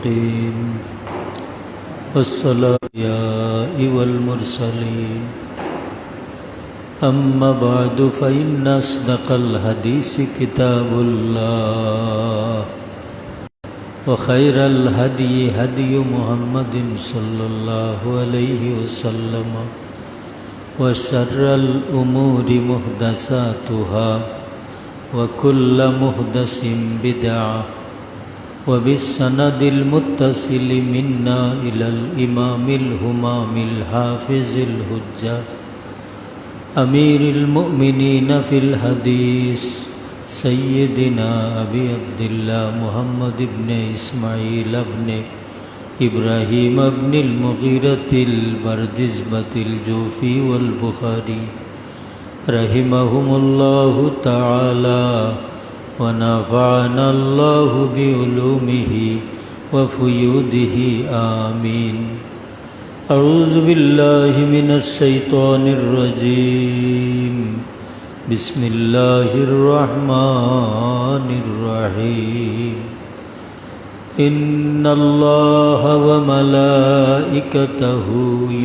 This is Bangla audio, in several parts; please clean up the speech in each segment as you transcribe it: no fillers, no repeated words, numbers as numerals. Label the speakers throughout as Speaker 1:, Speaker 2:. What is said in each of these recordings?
Speaker 1: المتقين والصلاة والمرسلين أما بعد فإن أصدق الحديث كتاب الله وخير الهدي هدي محمد صلى الله عليه وسلم وشر الأمور محدثاتها وكل محدث بدعة وبالسند المتصل منا إلى الإمام الهمام الحافظ الحجة أمير المؤمنين في الحديث سيدنا أبي عبد الله محمد بن إسماعيل بن إبراهيم بن المغيرة البردزبة الجوفي والبخاري رحمهم الله تعالى ونفعنا الله بعلومه وفيوده آمين. أعوذ بالله من الشيطان الرجيم. بسم الله الرحمن الرحيم. إن الله وملائكته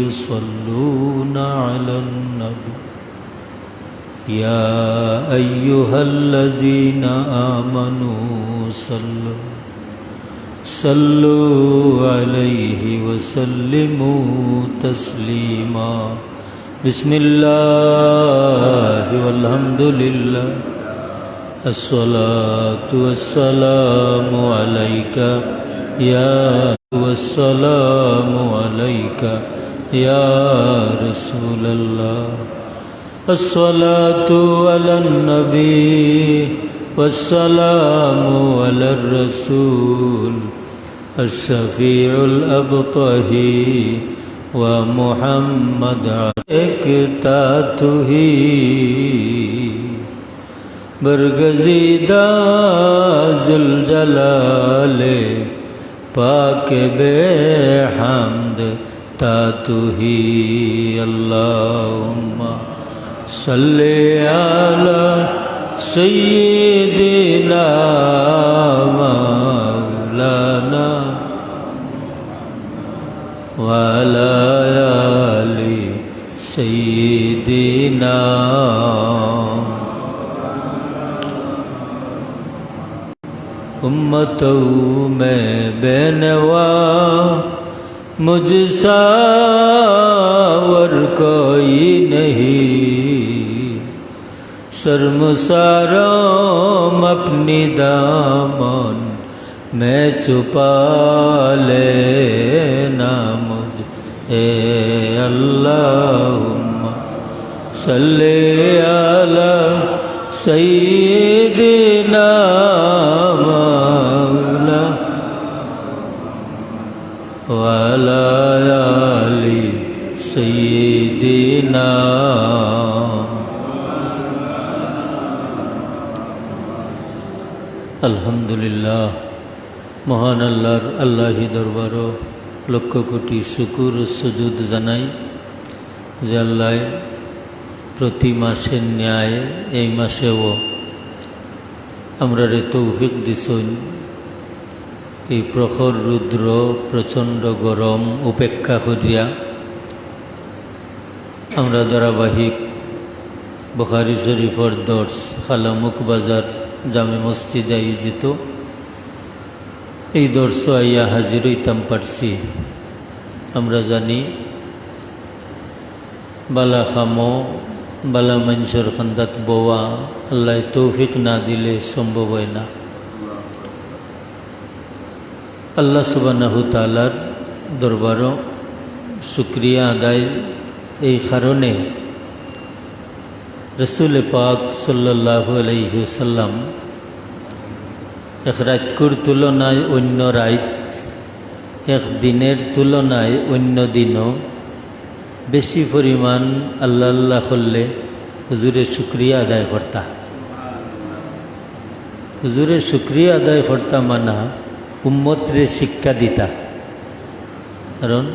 Speaker 1: يصلون على النبي يا أيها الذين آمنوا صلوا عليه وسلموا تسليما. بسم الله والحمد لله الصلاة والسلام عليك يا والسلام عليك يا رسول الله. الصلاة على النبي والسلام على الرسول الشفيع الأبطهي ومحمد اکتاتہی برگزیدہ ذوالجلال پاک بے حمد تاتہی. اللہم صلی علی سیدنا مولانا وعلى آل سيدنا. امتوں میں بے نوا مجھ سا اور کوئی نہیں، شرمساروں اپنی دامن میں چھپا لینا مجھ اے. اللہم صلی علی سیدنا مولا وعلی آل سیدنا. আলহামদুলিল্লাহ, মহান আল্লাহর আল্লাহি দরবারও লক্ষ কোটি শুকুর ও সুজুদ জানাই যে আল্লাহ প্রতি মাসের ন্যায় এই মাসেও আমরা রে তৌফিক দিছুন এই প্রখর রুদ্র প্রচণ্ড গরম উপেক্ষা করিয়া আমরা ধারাবাহিক বুখারী শরীফের দর্স খালামুখ বাজার জামে মসজিদ আয়োজিত এই দর্শ আইয়া হাজির হইতাম পারছি। আমরা জানি বালা খামো বালা মানুষের খান্দাত বোয়া আল্লাহ তৌফিক না দিলে সম্ভব হয় না। আল্লাহ সুবহানাহু তাআলার দরবারও শুকরিয়া আদায় এই কারণে রসুল পাক সাল্লাল্লাহু আলাইহি ওয়াসাল্লাম এক রাতকুর তুলনায় অন্য রাত, এক দিনের তুলনায় অন্য দিনও বেশি পরিমাণ আল্লাহ আল্লাহ করলে হুজুরে শুকরিয়া আদায় করতা। হুজুরে শুকরিয়া আদায় করতা মানা উম্মতরে শিক্ষা দিতা। কারণ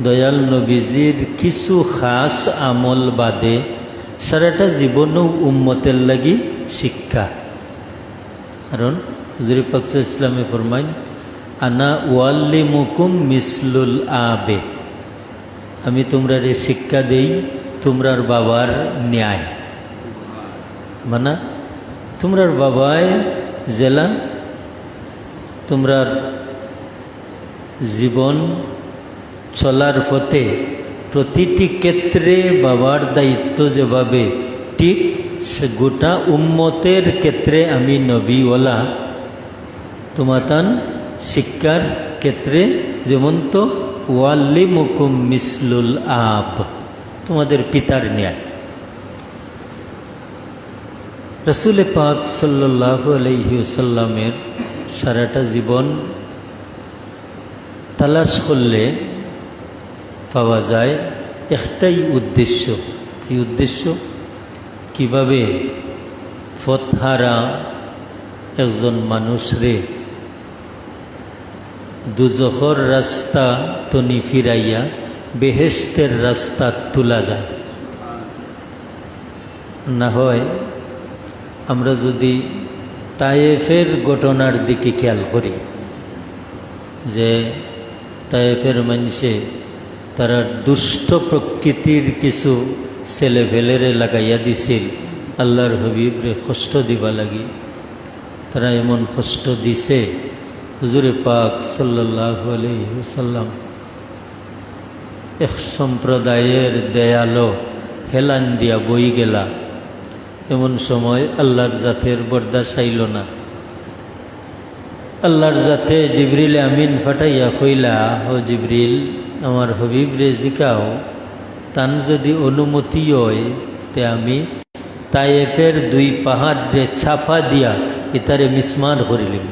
Speaker 1: দয়াল নবীজির কিছু খাস আমল বাদে সারাটা জীবনও উম্মতের লাগি শিক্ষা। কারণ হুজুর পাক সাল্লাল্লাহু আলাইহি ওয়াসাল্লামে ফরমাইন আনা ওয়াল্লিমুকুম মিসলুল আবে, আমি তোমরারে শিক্ষা দেই তোমরার বাবার ন্যায়। মানে তোমরার বাবায় জেলা তোমরার জীবন চলার পথে প্রতিটি ক্ষেত্রে বাবার দায়িত্ব যেভাবে, ঠিক সে গোটা উম্মতের ক্ষেত্রে আমি নবীওয়ালা তোমাতান শিক্ষার ক্ষেত্রে যেমন তো ওয়াল্লিমুকুম মিসলুল আব, তোমাদের পিতার ন্যায়। রসুল পাক সাল্লাল্লাহু আলাইহি ওয়াসাল্লামের সারাটা জীবন তালাশ করলে পাওয়া যায় একটাই উদ্দেশ্য। এই উদ্দেশ্য কিভাবে ফতহারা একজন মানুষরে দুজখর রাস্তা তনি ফিরাইয়া বেহেশতের রাস্তা তোলা যায়। না হয় আমরা যদি তায়েফের ঘটনার দিকে খেয়াল করি, যে তায়েফের মানুষে তারা দুষ্ট প্রকৃতির কিছু ছেলেভেলেরে লাগাইয়া দিছিল আল্লাহর হবিবরে কষ্ট দিবা লাগি। তারা এমন কষ্ট দিছে হুজুরে পাক সাল্লাল্লাহু আলাইহি ওয়াসাল্লাম এক সম্প্রদায়ের দেয়ালো হেলান দিয়া বই গেলা। এমন সময় আল্লাহর জাতের বরদাস আইল না। আল্লাহর জাতে জিবরিল আমিন ফাটাইয়া কইলা, ও জিবরিল আমার হবিবরে জিকাও, তান যদি অনুমতি হয় তে আমি তায়েফের দুই পাহাড়ে ছাপা দিয়া ইতারে মিসমার করিলিম।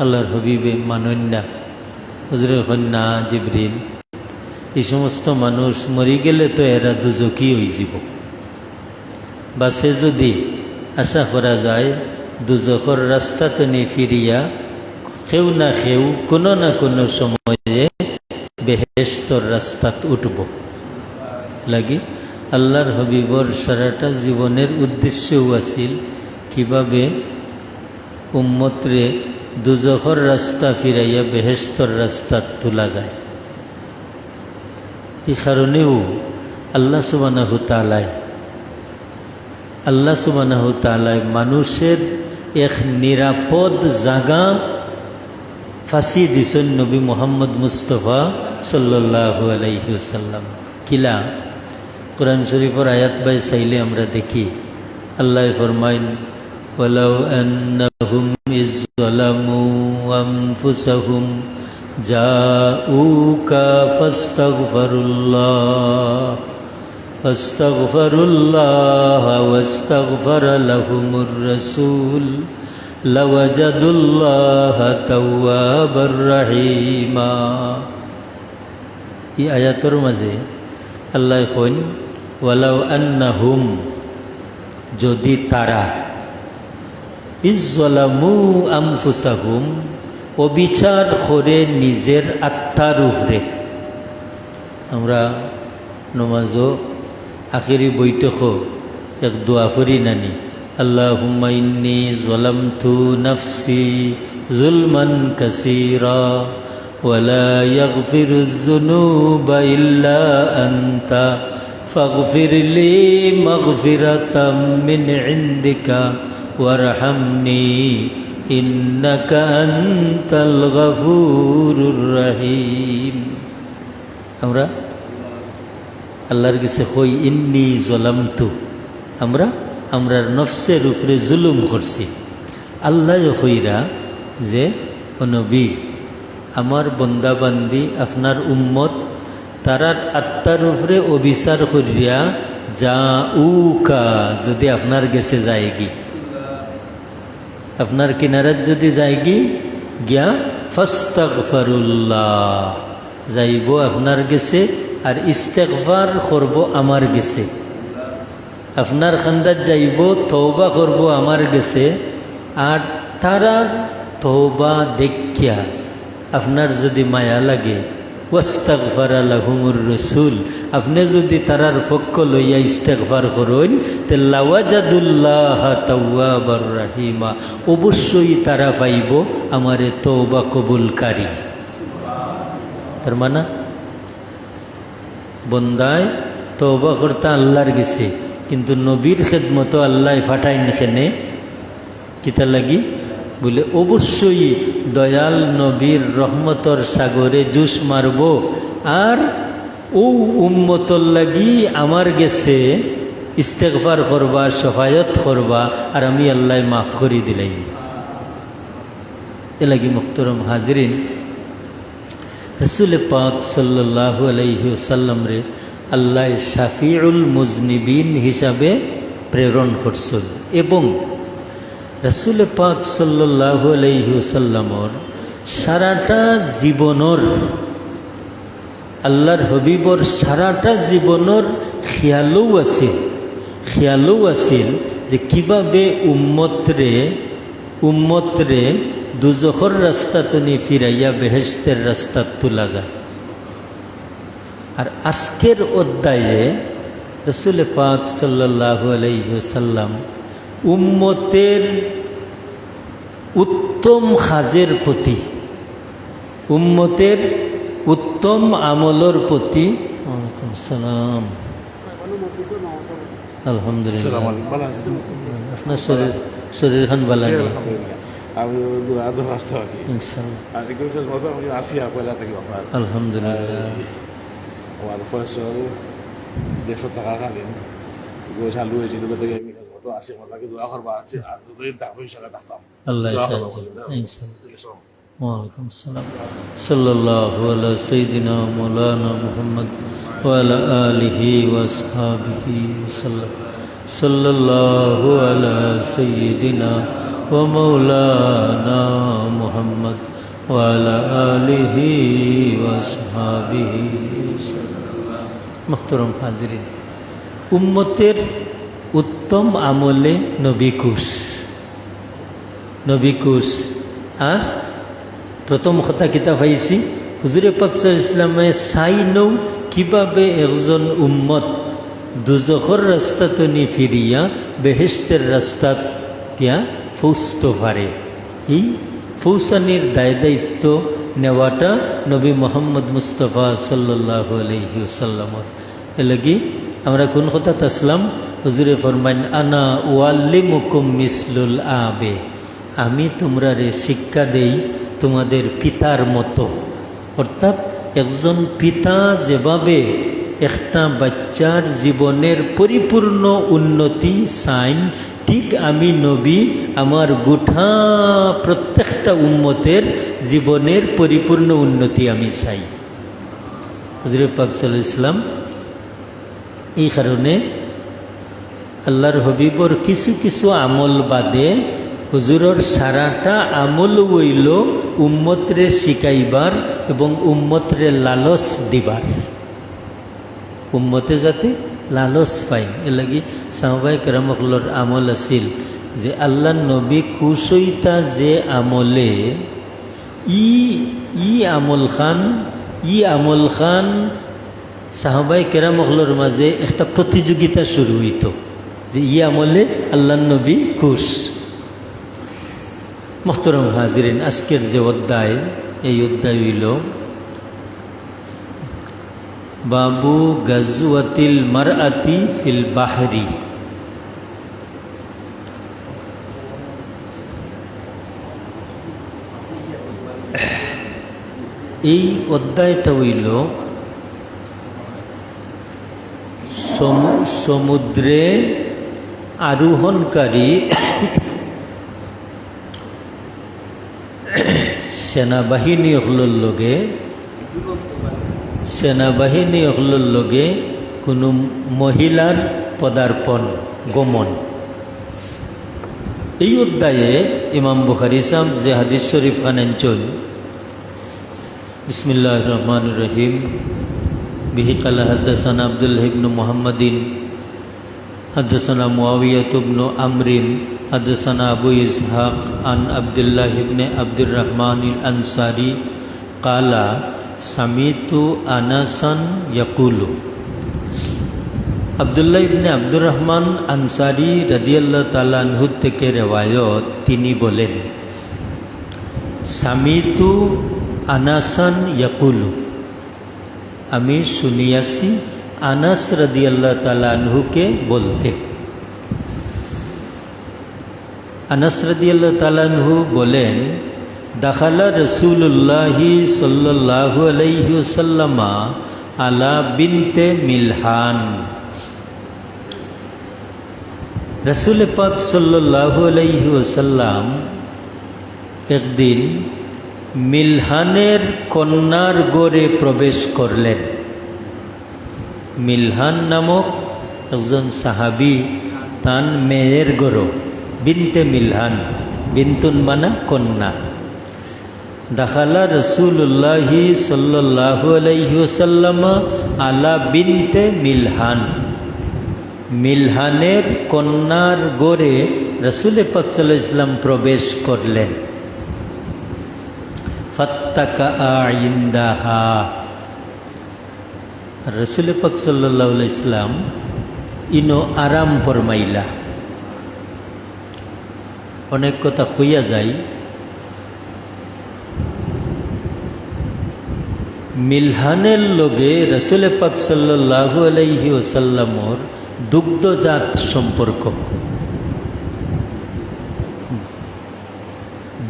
Speaker 1: আল্লাহর হবিবে মানন্যা হুজুরে কন্যা জিবরিল, এই সমস্ত মানুষ মরি গেলে তো এরা দুজকি হয়ে যাব। বাসে যদি আশা করা যায় দুজখর রাস্তা তো নি ফিরিয়া কেউ না কেউ কোনো না কোনো সময়ে বেহেশতর রাস্তাত উঠব লাগি। আল্লাহর হবিবর সারাটা জীবনের উদ্দেশ্যও আছিল কিভাবে উম্মতরে দুজখর রাস্তা ফিরাইয়া বেহেশতর রাস্তা তোলা যায়। এই কারণেও আল্লাহ সুবহানাহু তাআলা মানুষের এক নিরাপদ জায়গা ফাঁসি দিছেন নবী মুহাম্মদ মুস্তফা সাল্লাল্লাহু আলাইহি ওয়াসাল্লাম। কিলা কোরআন শরীফের আয়াত বাই চাইলে আমরা দেখি আল্লাহ ফরমাইন, ওয়ালাউ আন্নাহুম ইয যালামু আনফুসাহুম জাউকা ফাস্তাগফিরুল্লাহ ওয়াস্তাগফার লাহুমুর রাসূল লাওয়াজাদুল্লাহ তাওয়াবার রহিমা। এই আয়াতের মাঝে আল্লাহ কইন, ওয়ালাউ আন্নাহুম, যদি তারা, ইয যালামু আনফুসাহুম, অবিচার করে নিজের আত্মার উপরে। আমরা নমাজও আখিরি বৈঠকও এক দোয়া করি নানি, আল্লাহুম্মা ইন্নী যালামতু নাফসি যুলমান কাসীরা ওয়ালা ইয়াগফিরুয যুনুবা ইল্লা আনতা ফাগফিরলি মাগফিরাতাম মিন ইনদিকা ওয়ারহামনি ইন্নাকা আনতাল গফুরুর রহিম। আমরা আল্লাহর কাছে কই ইন্নী যালামতু, আমরার নফসের উপরে জুলুম করছি। আল্লাহ কইরা যে ও নবী, আমার বন্দাবান্দি আপনার উম্মত তারার আত্মার উপরে অবিচার করিয়া জাউকা, যদি আপনার গেছে যায়গি, আপনার কিনারাত যদি যায়গি গিয়া ফাস্তাগফিরুল্লাহ, যাইব আপনার গেছে আর ইস্তেগফার করব আমার গেছে। আপনার খান্দাত যাইব, তওবা করব আমার গেছে, আর তারার তওবা দেখিয়া আপনার যদি মায়া লাগে ওয়াস্তাগফারা লাহুমুর রাসূল, আপনি যদি তারার পক্ষ লইয়া ইস্তেগফার করেন তে লাওয়াজাদুল্লাহ তাওয়াবার রাহিমা, অবশ্যই তারা পাইব আমারে তওবা কবুলকারী। তার মানে বন্দায় তওবা করতে আল্লাহর গেছে, কিন্তু নবীর খেদমতো আল্লাহ ফাটাইন খেনে কিতা লাগি বলে অবশ্যই দয়াল নবীর রহমতর সাগরে জুস মারব, আর ও উম্মতর লাগি আমার গেছে ইস্তেগফার করবা, সফায়ত করবা, আর আমি আল্লাহ মাফ করি দিলাই। এ লাগি মুহতারাম হাজরিন, রাসূল পাক সাল্লাল্লাহু আলাইহি ওয়াসাল্লাম রে আল্লাহ শাফিউল মুজনিবিন হিসাবে প্রেরণ করছেন, এবং রাসূল পাক সাল্লাল্লাহু আলাইহি ওয়াসাল্লামর সারাটা জীবনের, আল্লাহর হবিবর সারাটা জীবনের খেয়ালও আছিল যে কিভাবে উম্মতরে দুজখর রাস্তা তনি ফিরাইয়া বেহেশতের রাস্তা তোলা যায়। আর আজকের অধ্যায়ে রাসূল পাক সাল্লাল্লাহু আলাইহি ওয়াসাল্লাম উম্মতের উত্তম কাজের প্রতি, উম্মতের উত্তম আমলের প্রতি, ওয়ালাইকুম সালাম, আলহামদুলিল্লাহ, আপনার শরীর খান ভালো নেই, আলহামদুলিল্লাহ।
Speaker 2: আমার ফসল 150 টাকা খালেন চালু হয়েছিল, তো আসে আপনাকে দোয়া করবা, আর যদি দাম হিসাবে থাকতাম
Speaker 1: আল্লাহ ওয়ালাইকুম আসসালাম। সাল্লাল্লাহু আলা সাইয়্যিদিনা মাওলানা মুহাম্মদ ওয়া আলা আলিহি ওয়া আসহাবিহি ওয়াসাল্লাম। সাল্লাল্লাহু আলা সাইয়্যিদিনা ওয়া মাওলানা মুহাম্মদ ওয়া আলা আলিহি ওয়া আসহাবিহি ওয়াসাল্লাম। মুহতারাম হাজিরিন, উম্মতের উত্তম আমলে নবী কুশ। আর প্রথম কথা কিতা পাইছি, হুজুরে পাক সাল্লাল্লাহু আলাইহি ওয়াসাল্লামে চাইনও কিভাবে একজন উম্মত দুজখর রাস্তা তনি ফিরিয়া বেহেশতের রাস্তাত গিয়া পৌঁছতে পারে। এই পৌঁছানির দায়িত্ব নেওয়াটা নবী মুহাম্মদ মুস্তাফা সাল্লাল্লাহু আলাইহি ওয়াসাল্লামর। এলাকি আমরা কোন কথা আসলাম, হুজুরে ফরমাইন আনা ওয়াল্লিমুকুম মিসলুল আবে, আমি তোমরারে শিক্ষা দেই তোমাদের পিতার মতো। অর্থাৎ একজন পিতা যেভাবে একটা বাচ্চার জীবনের পরিপূর্ণ উন্নতি চাইন, ঠিক আমি নবী আমার গোটা প্রত্যেকটা উম্মতের জীবনের পরিপূর্ণ উন্নতি আমি চাই। হুজুরে পাক সাল্লাল্লাহু আলাইহি ওয়াসাল্লাম এই কারণে আল্লাহর হবিবর কিছু কিছু আমল বাদে হুজুরর সারাটা আমল হইল উম্মতরে শিখাইবার এবং উম্মতরে লালস দিবার, উম্মতে যাতে লালস পাই। এর লাগি সাহাবায়ে কেরামর আমল আছিল যে আল্লাহ নবী কুশইতা যে আমলে ই আমল খান সাহাবায়ে কেরামর মাঝে একটা প্রতিযোগিতা শুরু হইত যে ই আমলে আল্লাহ নবী কুশ। মুহতারাম হাজিরিন, আজকের যে অধ্যায়, এই অধ্যায় হইল বাবু গাজওয়াতিল মারআতি ফিল বাহরি। এই অধ্যায়টা হইল সমুদ্রে আরোহণকারী সেনাবাহিনী হলোর লগে কোনো মহিলার পদার্পণ গমন। এই অধ্যায়ে ইমাম বুখারী সাহেব যে হাদিস শরীফ খান আনছেন, বিসমিল্লাহির রহমানির রহিম, বিহি কালা হাদাসানা আব্দুল্লাহ ইবনে মুহাম্মাদিন হাদাসানা মুআবিয়াহ ইবনে আমরিন হাদাসানা আবু ইসহাক আন আব্দুল্লাহ ইবনে আব্দুর রহমান আল আনসারি কালা সামিতু আনাসান ইয়াকুলু। আব্দুল্লাহ ইবনে আব্দুর রহমান আনসারী রাদিয়াল্লাহু তাআলা আনহু থেকে রেওয়ায়ত, তিনি বলেন সামিতু আনাসান ইয়াকুলু, আমি শুনিয়াছি আনাস রাদিয়াল্লাহু তাআলা আনহুকে বলতে। আনাস রাদিয়াল্লাহু তাআলা আনহু বলেন দাখালা রাসূলুল্লাহি সাল্লাল্লাহু আলাইহি ওয়াসাল্লাম আলা বিনতে মিলহান। রাসূল পাক সাল্লাল্লাহু আলাইহি ওয়াসাল্লাম একদিন মিলহানের কন্যার গড়ে প্রবেশ করলেন। মিলহান নামক একজন সাহাবী, তার মেয়ের গড় বিনতে মিলহান, বিনতুন মানা কন্যা। দাখালা রাসূলুল্লাহি সাল্লাল্লাহু আলাইহি ওয়াসাল্লাম আলা বিনতে মিলহান, মিলহানের কন্যার গড়ে রাসূল পাক সাল্লাল্লাহু আলাইহি ওয়াসাল্লাম প্রবেশ করলেন। ফাত্তাকা ইনদাহা, রাসূল পাক সাল্লাল্লাহু আলাইহি ওয়াসাল্লাম ইনো আরাম ফরমাইলা। অনেক কথা হইয়া যায়, মিলহানের লগে রাসূল পাক সাল্লাল্লাহু আলাইহি ওয়াসাল্লামর দুগ্ধজাত সম্পর্ক,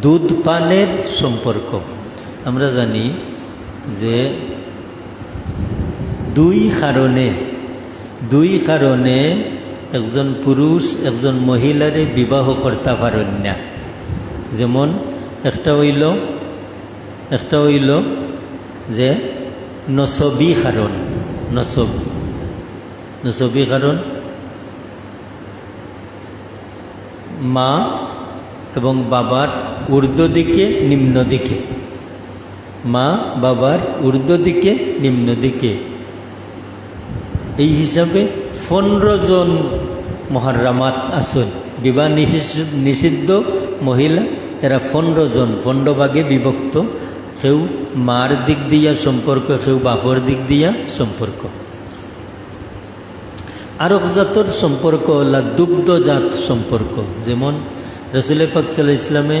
Speaker 1: দুধ পানের সম্পর্ক। আমরা জানি যে দুই কারণে একজন পুরুষ একজন মহিলারে বিবাহ করতে পারেন না। যেমন একটা হইল যে নসবী কারণ, নসবী কারণ মা এবং বাবার ঊর্ধ্ব দিকে নিম্ন দিকে, মা বাবার ঊর্ধ্ব দিকে নিম্ন দিকে। এই হিসাবে 15 জন মুহাররামাত আসন, বিবাহ নিষিদ্ধ মহিলা, এরা 15 জন, 15 ভাগে বিভক্ত। কেউ মার দিক দিয়া সম্পর্ক, কেউ বাপর দিক দিয়া সম্পর্ক। আরব জাতর সম্পর্ক হল দুগ্ধজাত সম্পর্ক। যেমন রাসূল পাক সাল্লাল্লাহু আলাইহি ওয়াসাল্লামে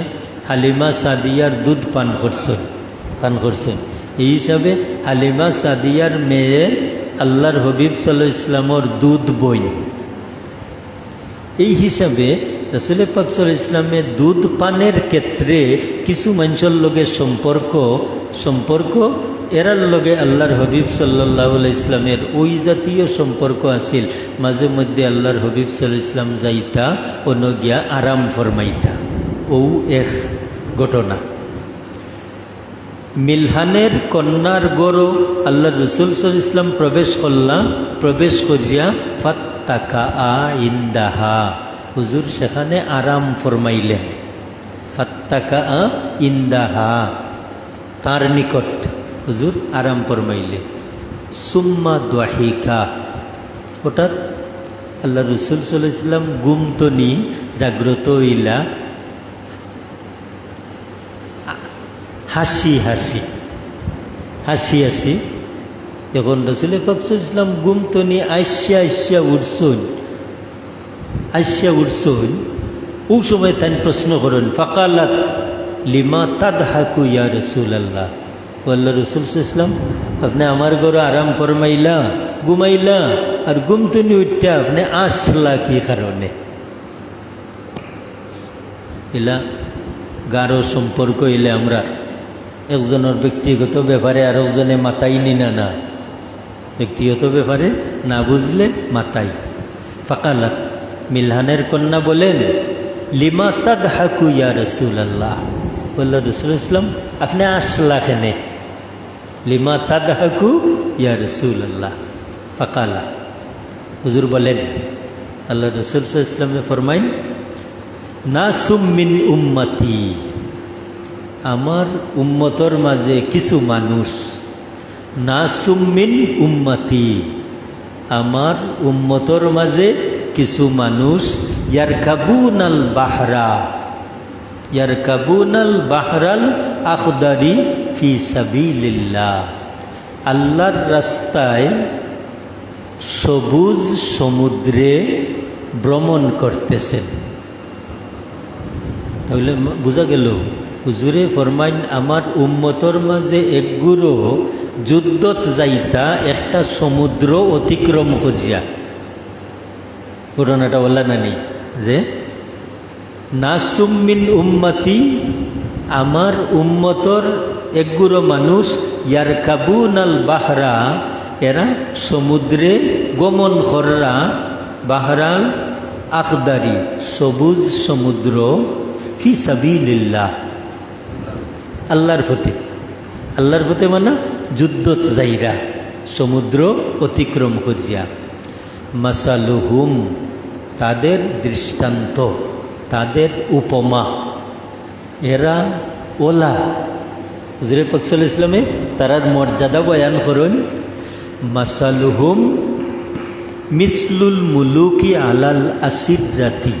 Speaker 1: হালিমা সাদিয়ার দুধ পান করছেন। এই হিসাবে হালিমা সাদিয়ার মেয়ে আল্লাহর হাবিব সাল্লাল্লাহু আলাইহি ওয়াসাল্লামর দুধ বইন। এই হিসাবে রাসূল পাক সাল্লাল্লাহু আলাইহি ওয়াসাল্লামের দুধ পানের ক্ষেত্রে কিছু মানুষের লগে সম্পর্ক এরার লগে আল্লাহর হাবিব সাল্লাল্লাহু আলাইহি ওয়াসাল্লামের ওই জাতীয় সম্পর্ক আছিল। মাঝে মধ্যে আল্লাহর হাবিব সাল্লাল্লাহু আলাইহি ওয়াসাল্লাম যাইতা অন্য গিয়া আরাম ফরমাইতা। ও এক ঘটনা। মিলহানের কন্যার গড় আল্লাহর রাসূল সাল্লাল্লাহু আলাইহি ওয়াসাল্লাম প্রবেশ করিয়া ফাত্তাকা ইনদাহা, হুজুর সেখানে আরাম ফরমাইলেন। ফাত্তাকা ইনদাহা, তার নিকট হুজুর আরাম ফরমাইলেন। সুম্মা দাহিকা, হঠাৎ আল্লাহ রাসূল সাল্লাল্লাহু আলাইহি ওয়াসাল্লাম গুমতনি জাগ্রত হইলা হাসি। এখন রাসূল পাক সাল্লাল্লাহু আলাইহি ওয়াসাল্লাম গুমতনি আইসা উঠছুন। ও সময় তাই প্রশ্ন করেন, ফাকালাত লিমা তাদহাকু ইয়া রাসূলুল্লাহ। আল্লাহ রাসূল সাল্লাল্লাহু আলাইহি ওয়াসাল্লাম, আপনি আমার ঘরে আরাম ফরমাইলা, ঘুমাইলা, আর ঘুমতনি উঠতে আপনি আসলা কি কারণে? এলা গাঢ় সম্পর্ক এলে আমরা একজনের ব্যক্তিগত ব্যাপারে আর একজনে মাতাই না, ব্যক্তিগত ব্যাপারে না বুঝলে মাতাই। ফাকালাত, মিলহানের কন্যা বলেন, লিমা তাদহাকু ইয়া রাসূলুল্লাহ। আল্লাহ রাসূল ইসলাম, আপনি আসলা কেনে? লিমা তাদহাকু ইয়া রাসূলুল্লাহ। ফাকালা, হুজুর বলেন, আল্লাহ রাসূল ইসলামে ফরমাইন, নাসুম মিন উম্মতি, আমার উম্মতর মাঝে কিছু মানুষ, নাসুম মিন উম্মতি, আমার উম্মতর মাঝে কিছু মানুষ, ইয়ারকাবুনাল বাহরাল আখদারি ফি সাবিলিল্লাহ, আল্লাহর রাস্তায় সবুজ সমুদ্রে ভ্রমণ করতেছেন। তাহলে বোঝা গেল হুজুরে ফরমাইন আমার উম্মতর মাঝে একগুরো যুদ্ধত যাইতা একটা সমুদ্র অতিক্রম করিয়া। ঘটনাটা বললা না নেই যে নাসুমিন উম্মতি, আমার উম্মতর একগুরো মানুষ ইয়ার কাবুন আল বাহরা, এরা সমুদ্রে গমন কররা, বাহরাল আখদারি সবুজ সমুদ্র, ফি সাবিলিল্লাহ আল্লাহর ফতে, আল্লাহর ফতে মানে যুদ্ধত যাইরা সমুদ্র অতিক্রম করিয়া। মাসালুহুম তাদের দৃষ্টান্ত, তাদের উপমা, এরা ওলা হুজুরে পাক সাল্লাল্লাহু আলাইহি ওয়াসাল্লামে তারার মর্যাদা বয়ান করুন। মাসালুহুম মিসলুল মুলুকি আলাল আসিরাতি,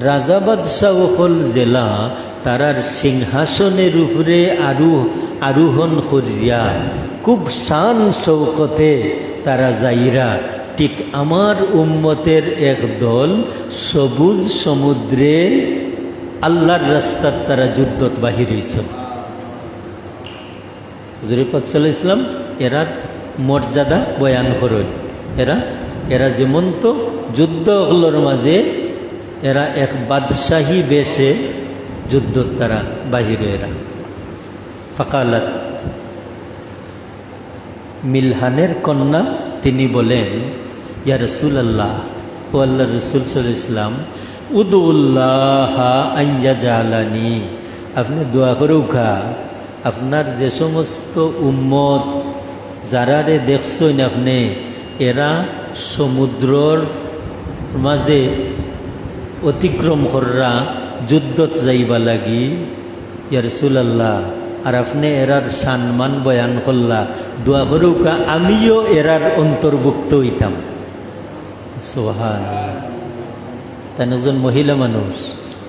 Speaker 1: রাজা বাদশাহ হল জেলা তারার সিংহাসনের উপরে আরোহণ করিয়া খুব শান শৌকতে তারা যাইরা, ঠিক আমার উম্মতের এক দল সবুজ সমুদ্রে আল্লাহর রাস্তার তারা যুদ্ধত বাহির হইছেন। হুজুর পাক সাল্লাল্লাহু আলাইহি ওয়াসাল্লাম এরার মর্যাদা বয়ান করেন। এরা যেমন তো যুদ্ধগুলোর মাঝে এরা এক বাদশাহী বেশে যুদ্ধত তারা বাহির এরা। ফাকালাত, মিলহানের কন্যা তিনি বলেন, ইয়া রাসূলুল্লাহ, ও আল্লাহ রাসূল সাল্লাল্লাহু আলাইহি ওয়াসাল্লাম, উদুল্লাহ আইয়াজালানি, আপনি দোয়া করুকা আপনার যে সমস্ত উম্মত যারারে দেখছেন আপনি এরা সমুদ্রর মাঝে অতিক্রম কররা যুদ্ধত যাইবা লাগি, ইয়া রাসূলুল্লাহ, আর আপনি এরার সম্মান বয়ান করলা, দোয়া করুকা আমিও এরার অন্তর্ভুক্ত হইতাম। সুবহানাল্লাহ। তাই একজন মহিলা মানুষ,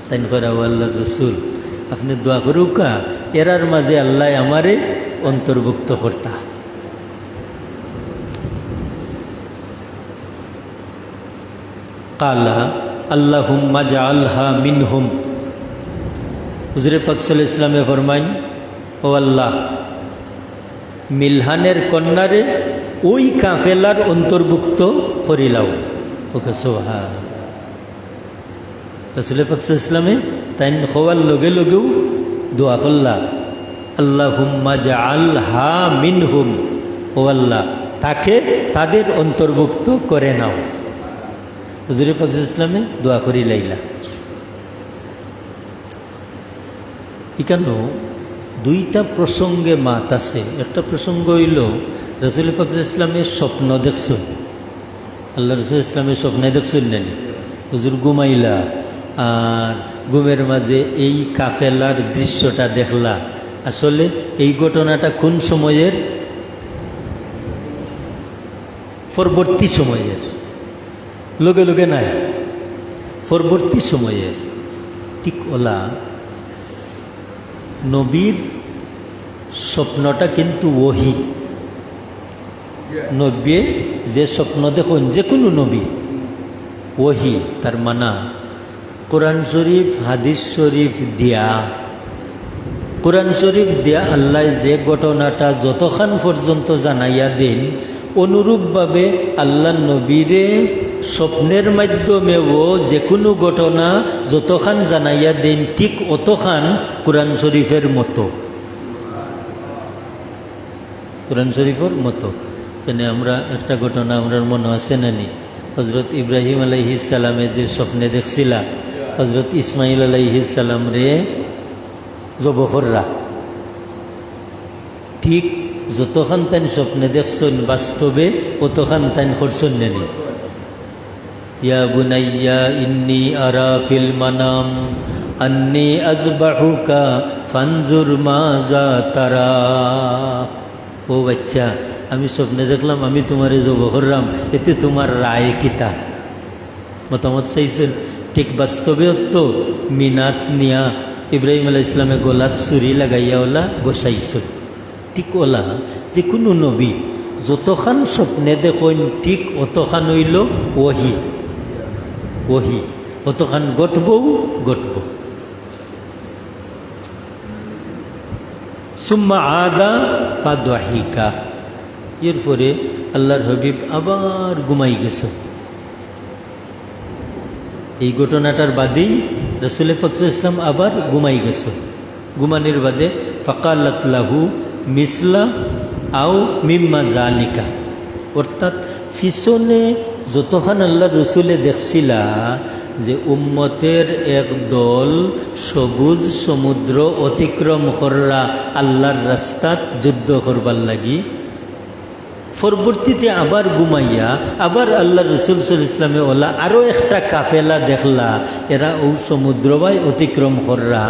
Speaker 1: তাই করা আল্লাহর রাসূল আপনি দোয়া করুকা এরার মাঝে আল্লাহ আমারে অন্তর্ভুক্ত করতা। কালা আল্লাহুম্মা জাআলহা মিনহুম, হুজুরে পাক সাল্লাল্লাহু আলাইহি ওয়াসাল্লামে ফরমাইন, ও আল্লাহ মিলহানের কন্যারে ওই কাফেলার অন্তর্ভুক্ত করিলাও। ওকে সুবহান। রাসূল পাক সাল্লাল্লাহু আলাইহি ওয়াসাল্লামে তাই হওয়ার লগে লগেও দোয়া করলা, আল্লাহুম্মা জাআলহা মিনহুম, ও আল্লাহ তাকে তাদের অন্তর্ভুক্ত করে নাও। হুজুর পাক সাল্লাল্লাহু আলাইহি ওয়াসাল্লামে দোয়া করি লাইলা। এখানে দুইটা প্রসঙ্গে মাত আছে। একটা প্রসঙ্গ হইল রাসূল পাক সাল্লাল্লাহু আলাইহি ওয়াসাল্লামের স্বপ্ন দেখছেন, আল্লাহ রাসূল ইসলামের স্বপ্নে দেখছেন নানি হুজুর ঘুমাইলা, আর ঘুমের মাঝে এই কাফেলার দৃশ্যটা দেখলা। আসলে এই ঘটনাটা কোন সময়ের? পরবর্তী সময়ের, লগে লগে নাই, পরবর্তী সময়ের। ঠিক ওলা নবীর স্বপ্নটা কিন্তু ওহি। নবী যে স্বপ্ন দেখুন যে কোনো নবী ওহি, তার মানা কোরআন শরীফ হাদিস শরীফ দিয়া, কোরআন শরীফ দিয়া আল্লাহ যে ঘটনাটা যতক্ষণ পর্যন্ত জানাইয়া দেন, অনুরূপভাবে আল্লাহ নবীরে স্বপ্নের মাধ্যমেও যে কোনো ঘটনা যতক্ষণ জানাইয়া দেন, ঠিক অতখান কোরআন শরীফের মতো, কোরআন শরীফের মতো। মানে আমরা একটা ঘটনা আমরা মনে আছে নানি, হজরত ইব্রাহিম আলাইহিস সালামে যে স্বপ্নে দেখছিলা হজরত ইসমাইল আলাইহিস সালাম রে জবহররা, ঠিক যতক্ষণ তাই স্বপ্নে দেখছেন বাস্তবে অতক্ষণ তাই করছেন নানি। ইয়া বুনাইয়া ইন্নী আরা ফিল মানাম আন্নী আযবাহুকা ফানজুর মাযা তারা, ও বাচ্চা আমি স্বপ্নে দেখলাম আমি তোমারে জব করলাম, এতে তোমার রায় কিতা? মতামত চাইছেন। ঠিক বাস্তবেও তো মিনাত নিয়া ইব্রাহিম আলাইহিস সালামে গলাত ছুরি লাগাইয়া ওলা গোসাইছেন। ঠিক ওলা যে কোনো নবী যতখান স্বপ্নে দেখুন ঠিক অতখান হইল ওহি ওহি, অতখান ঘটবও ঘটব। সুম্মা আদা ফাদহিকা, এরপরে আল্লাহর হাবিব আবার ঘুমাই গেছ। এই ঘটনাটার বাদেই রাসূল পাক সাল্লাল্লাহু আলাইহি ওয়াসাল্লাম আবার ঘুমাই গেছ। ঘুমানির বাদে ফাকালাত লাহু মিসলা আও মিম্মা জালিকা, অর্থাৎ পিছনে যতখান আল্লাহ রসুলে দেখছিলা যে উম্মতের এক দল সবুজ সমুদ্র অতিক্রম কররা আল্লাহর রাস্তাত যুদ্ধ করবার লাগি, পরবর্তীতে আবার ঘুমাইয়া আবার আল্লাহ রসুল সাল্লাল্লাহু আলাইহি ওয়াসাল্লামে ওলা আরও একটা কাফেলা দেখলা, এরা ও সমুদ্র বাই অতিক্রম কররা।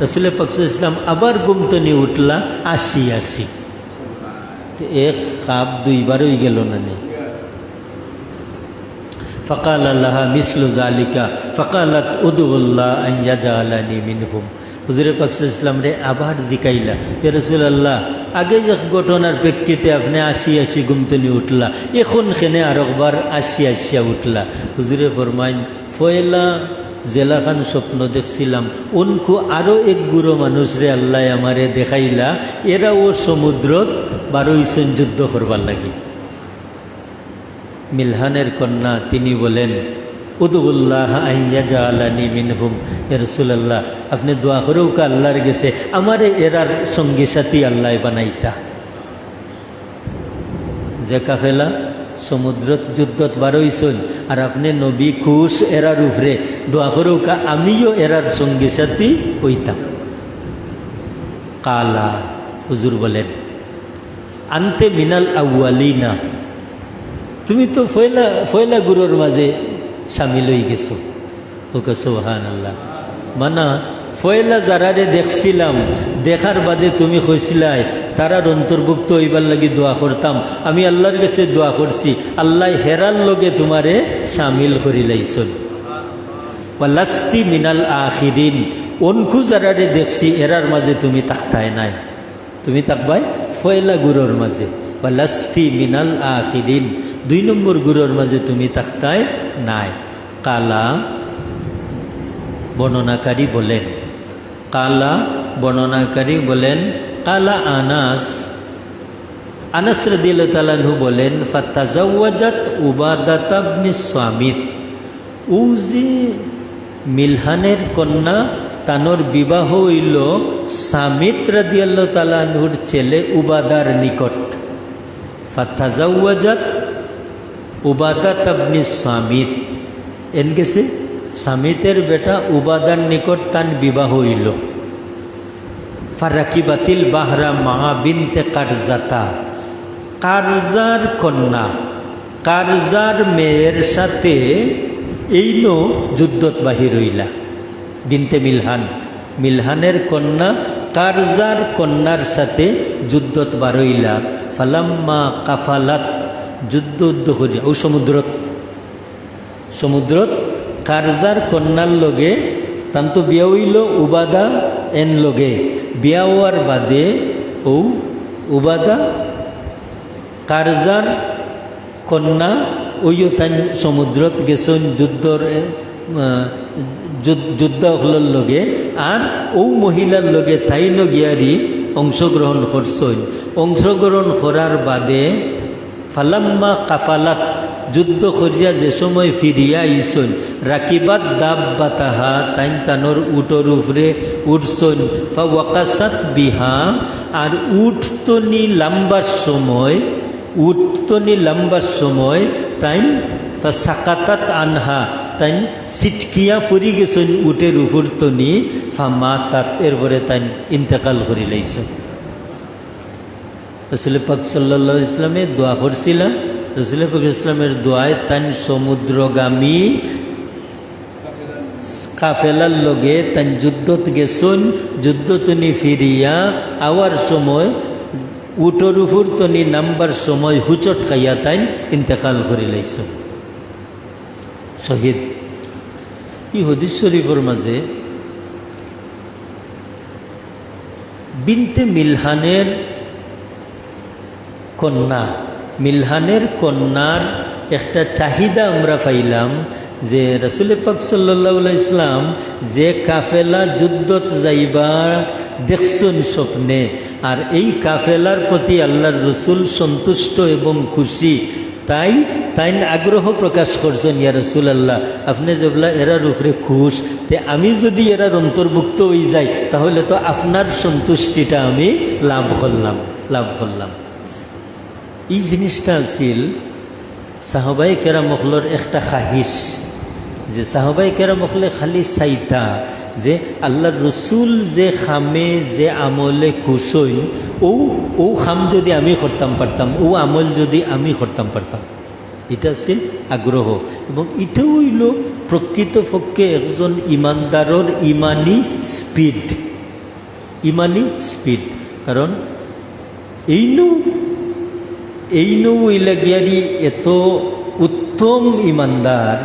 Speaker 1: রাসূল পাক সাল্লাল্লাহু আলাইহি ওয়াসাল্লাম আবার ঘুমতনি উঠলা, আসি এক খাপ দুইবার হয়ে গেল না নেই। ফাকাল আল্লাহ মিসলু জালিকা ফাকালাত উদুল্লাহ আন ইয়াজআলানি মিনহুম। হুজুরে পাক সাল্লাল্লাহু আলাইহি ওয়াসাল্লাম রে আবার জিকাইলা, ইয়া রাসূলুল্লাহ আগে যে ঘটনার প্রেক্ষিতে আপনি আসি ঘুমতনি উঠলা, এখন খেনে আরেকবার আসিয়া উঠলা। হুজুরে ফরমাইন ফয়লা জেলাখান স্বপ্ন দেখছিলাম, উনকু আরও এক গুরু মানুষরে আল্লাহ আমারে দেখাইলা, এরা ও সমুদ্রত বারোইছেন যুদ্ধ করবার লাগি। মিলহানের কন্যা তিনি বলেন উদুল্লাহ আন ইয়াজআলানি মিনহুম, ইয়া রাসূলুল্লাহ আপনি দোয়া করেও কা আল্লাহর গেছে আমারে এরার সঙ্গী সাথী আল্লাহ বানাইতা। যে কাফেলা সমুদ্রত যুদ্ধত বারোইছেন আর আপনি নবী খুশ এরার উপরে, দোয়া করেও কা আমিও এরার সঙ্গী সাথী হইতাম। কালা, হুজুর বলেন আনতে মিনাল আউয়ালিনা, তুমি তো ফয়লা গুরুর মাঝে সামিল হয়ে গেছো। ওকে সুবহানাল্লাহ, মানা ফয়লা যারারে দেখছিলাম দেখার বাদে তুমি কইছিলাই তারার অন্তর্ভুক্ত হইবার লাগি দোয়া করতাম, আমি আল্লাহর কাছে দোয়া করছি, আল্লাহ হেরার লগে তোমারে সামিল করিলাইছন। ওয়ালাস্তি মিনাল আখিরিন, অনকু যারারে দেখছি এরার মাঝে তুমি তাকতায় নাই, তুমি তাকবাই ফয়লা গুরুর মাঝে। ওয়ালাস্তি মিনাল আখিরিন, 2 নম্বর গুরুর মাঝে তুমি তাকতায় নাই। কালা বর্ণনাকারী বলেন, কালা বর্ণনাকারী বলেন কালা আনাস রাদিয়াল্লাহু তাআলা আনহু বলেন ফাতাজাওয়াজাত উবাদাত ইবনে সামিত, ও যে মিলহানের কন্যা তানোর বিবাহ হইল সামিত রাদিয়াল্লাহু তাআলা আনহুর ছেলে উবাদার নিকট। ফাতাজাওয়াজাত উবাদাত ইবনে সামিত, এন গেছে সামিতের বেটা উবাদার নিকট তান বিবাহ হইল। ফারাকিবাতিল বাহরা মা বিনতে কারজাতা, কারজার কন্যা কারজার মেয়ের সাথে এইনো যুদ্ধত বাহির হইলা। বিনতে মিলহান, মিলহানের কন্যা কারজার কন্যার সাথে যুদ্ধত বার হইলা। ফালাম্মা কাফালাত, যুদ্ধ করিয়া ও সমুদ্রত কারজার কন্যার লগে তান তো বিয়া হইল উবাদা এন লগে, বিয়া হওয়ার বাদে ও উবাদা কারজার কন্যা ওইও তান সমুদ্রত গেছেন যুদ্ধগুলোর লগে, আর ও মহিলার লগে তাইন গিয়ারি অংশগ্রহণ করছেন। অংশগ্রহণ করার বাদে ফালাম্মা কাফালাত, যুদ্ধ করিয়া যে সময় ফিরিয়া আইসন, রাকিবাত দাব্বাতাহা, তাইন তানোর উটর উপরে উঠছন। ফাওয়াকাসাত বিহা, আর উঠতনি লাম্বার সময় তাইন ফাসাকাতাত আনহা, তাইন সিটকিয়া ফুরি গেছেন উটের উপর তনি। ফামাতাত, এরপরে তাইন ইন্তেকাল করি লাইছেন। রাসূল পাক সাল্লাল্লাহু আলাইহি ওয়াসাল্লামে দোয়া করছিলেন, রাসূল পাক ইসলামের দোয়ায় তান সমুদ্রগামী কাফেলার লগে তান যুদ্ধত গেছেন। যুদ্ধ তনি ফিরিয়া আওয়ার সময় উটর উপর তনি নাম্বার সময় হুচট খাইয়া তাইন ইন্তেকাল করি লাইছেন, শহীদ। এই হাদিস শরীফের মাঝে বিনতে মিলহানের কন্যা, মিলহানের কন্যার একটা চাহিদা আমরা পাইলাম যে রাসূল পাক সাল্লাল্লাহু আলাইহি ইসলাম যে কাফেলা যুদ্ধত যাইবার দেখছেন স্বপ্নে, আর এই কাফেলার প্রতি আল্লাহর রসুল সন্তুষ্ট এবং খুশি, তাই আগ্রহ প্রকাশ করছেন, ইয়া রাসূলুল্লাহ আপনি যেগুলা এরার উপরে খুশ, তে আমি যদি এরার অন্তর্ভুক্ত হয়ে যাই তাহলে তো আপনার সন্তুষ্টিটা আমি লাভ করলাম। এই জিনিসটা আছিল সাহাবাই কেরামখলর একটা খাহিস, যে সাহাবাই কেরামখলে খালি চাইতা যে আল্লাহর রসুল যে খামে যে আমলে খুশ হইন, ও খাম যদি আমি করতাম পারতাম, ও আমল যদি আমি করতাম পারতাম, এটা ছিল আগ্রহ। এবং এটাও হইল প্রকৃতপক্ষে একজন ইমানদারর ইমানি স্পিড। কারণ এইনু হইলা গিয়ারি এত উত্তম ইমানদার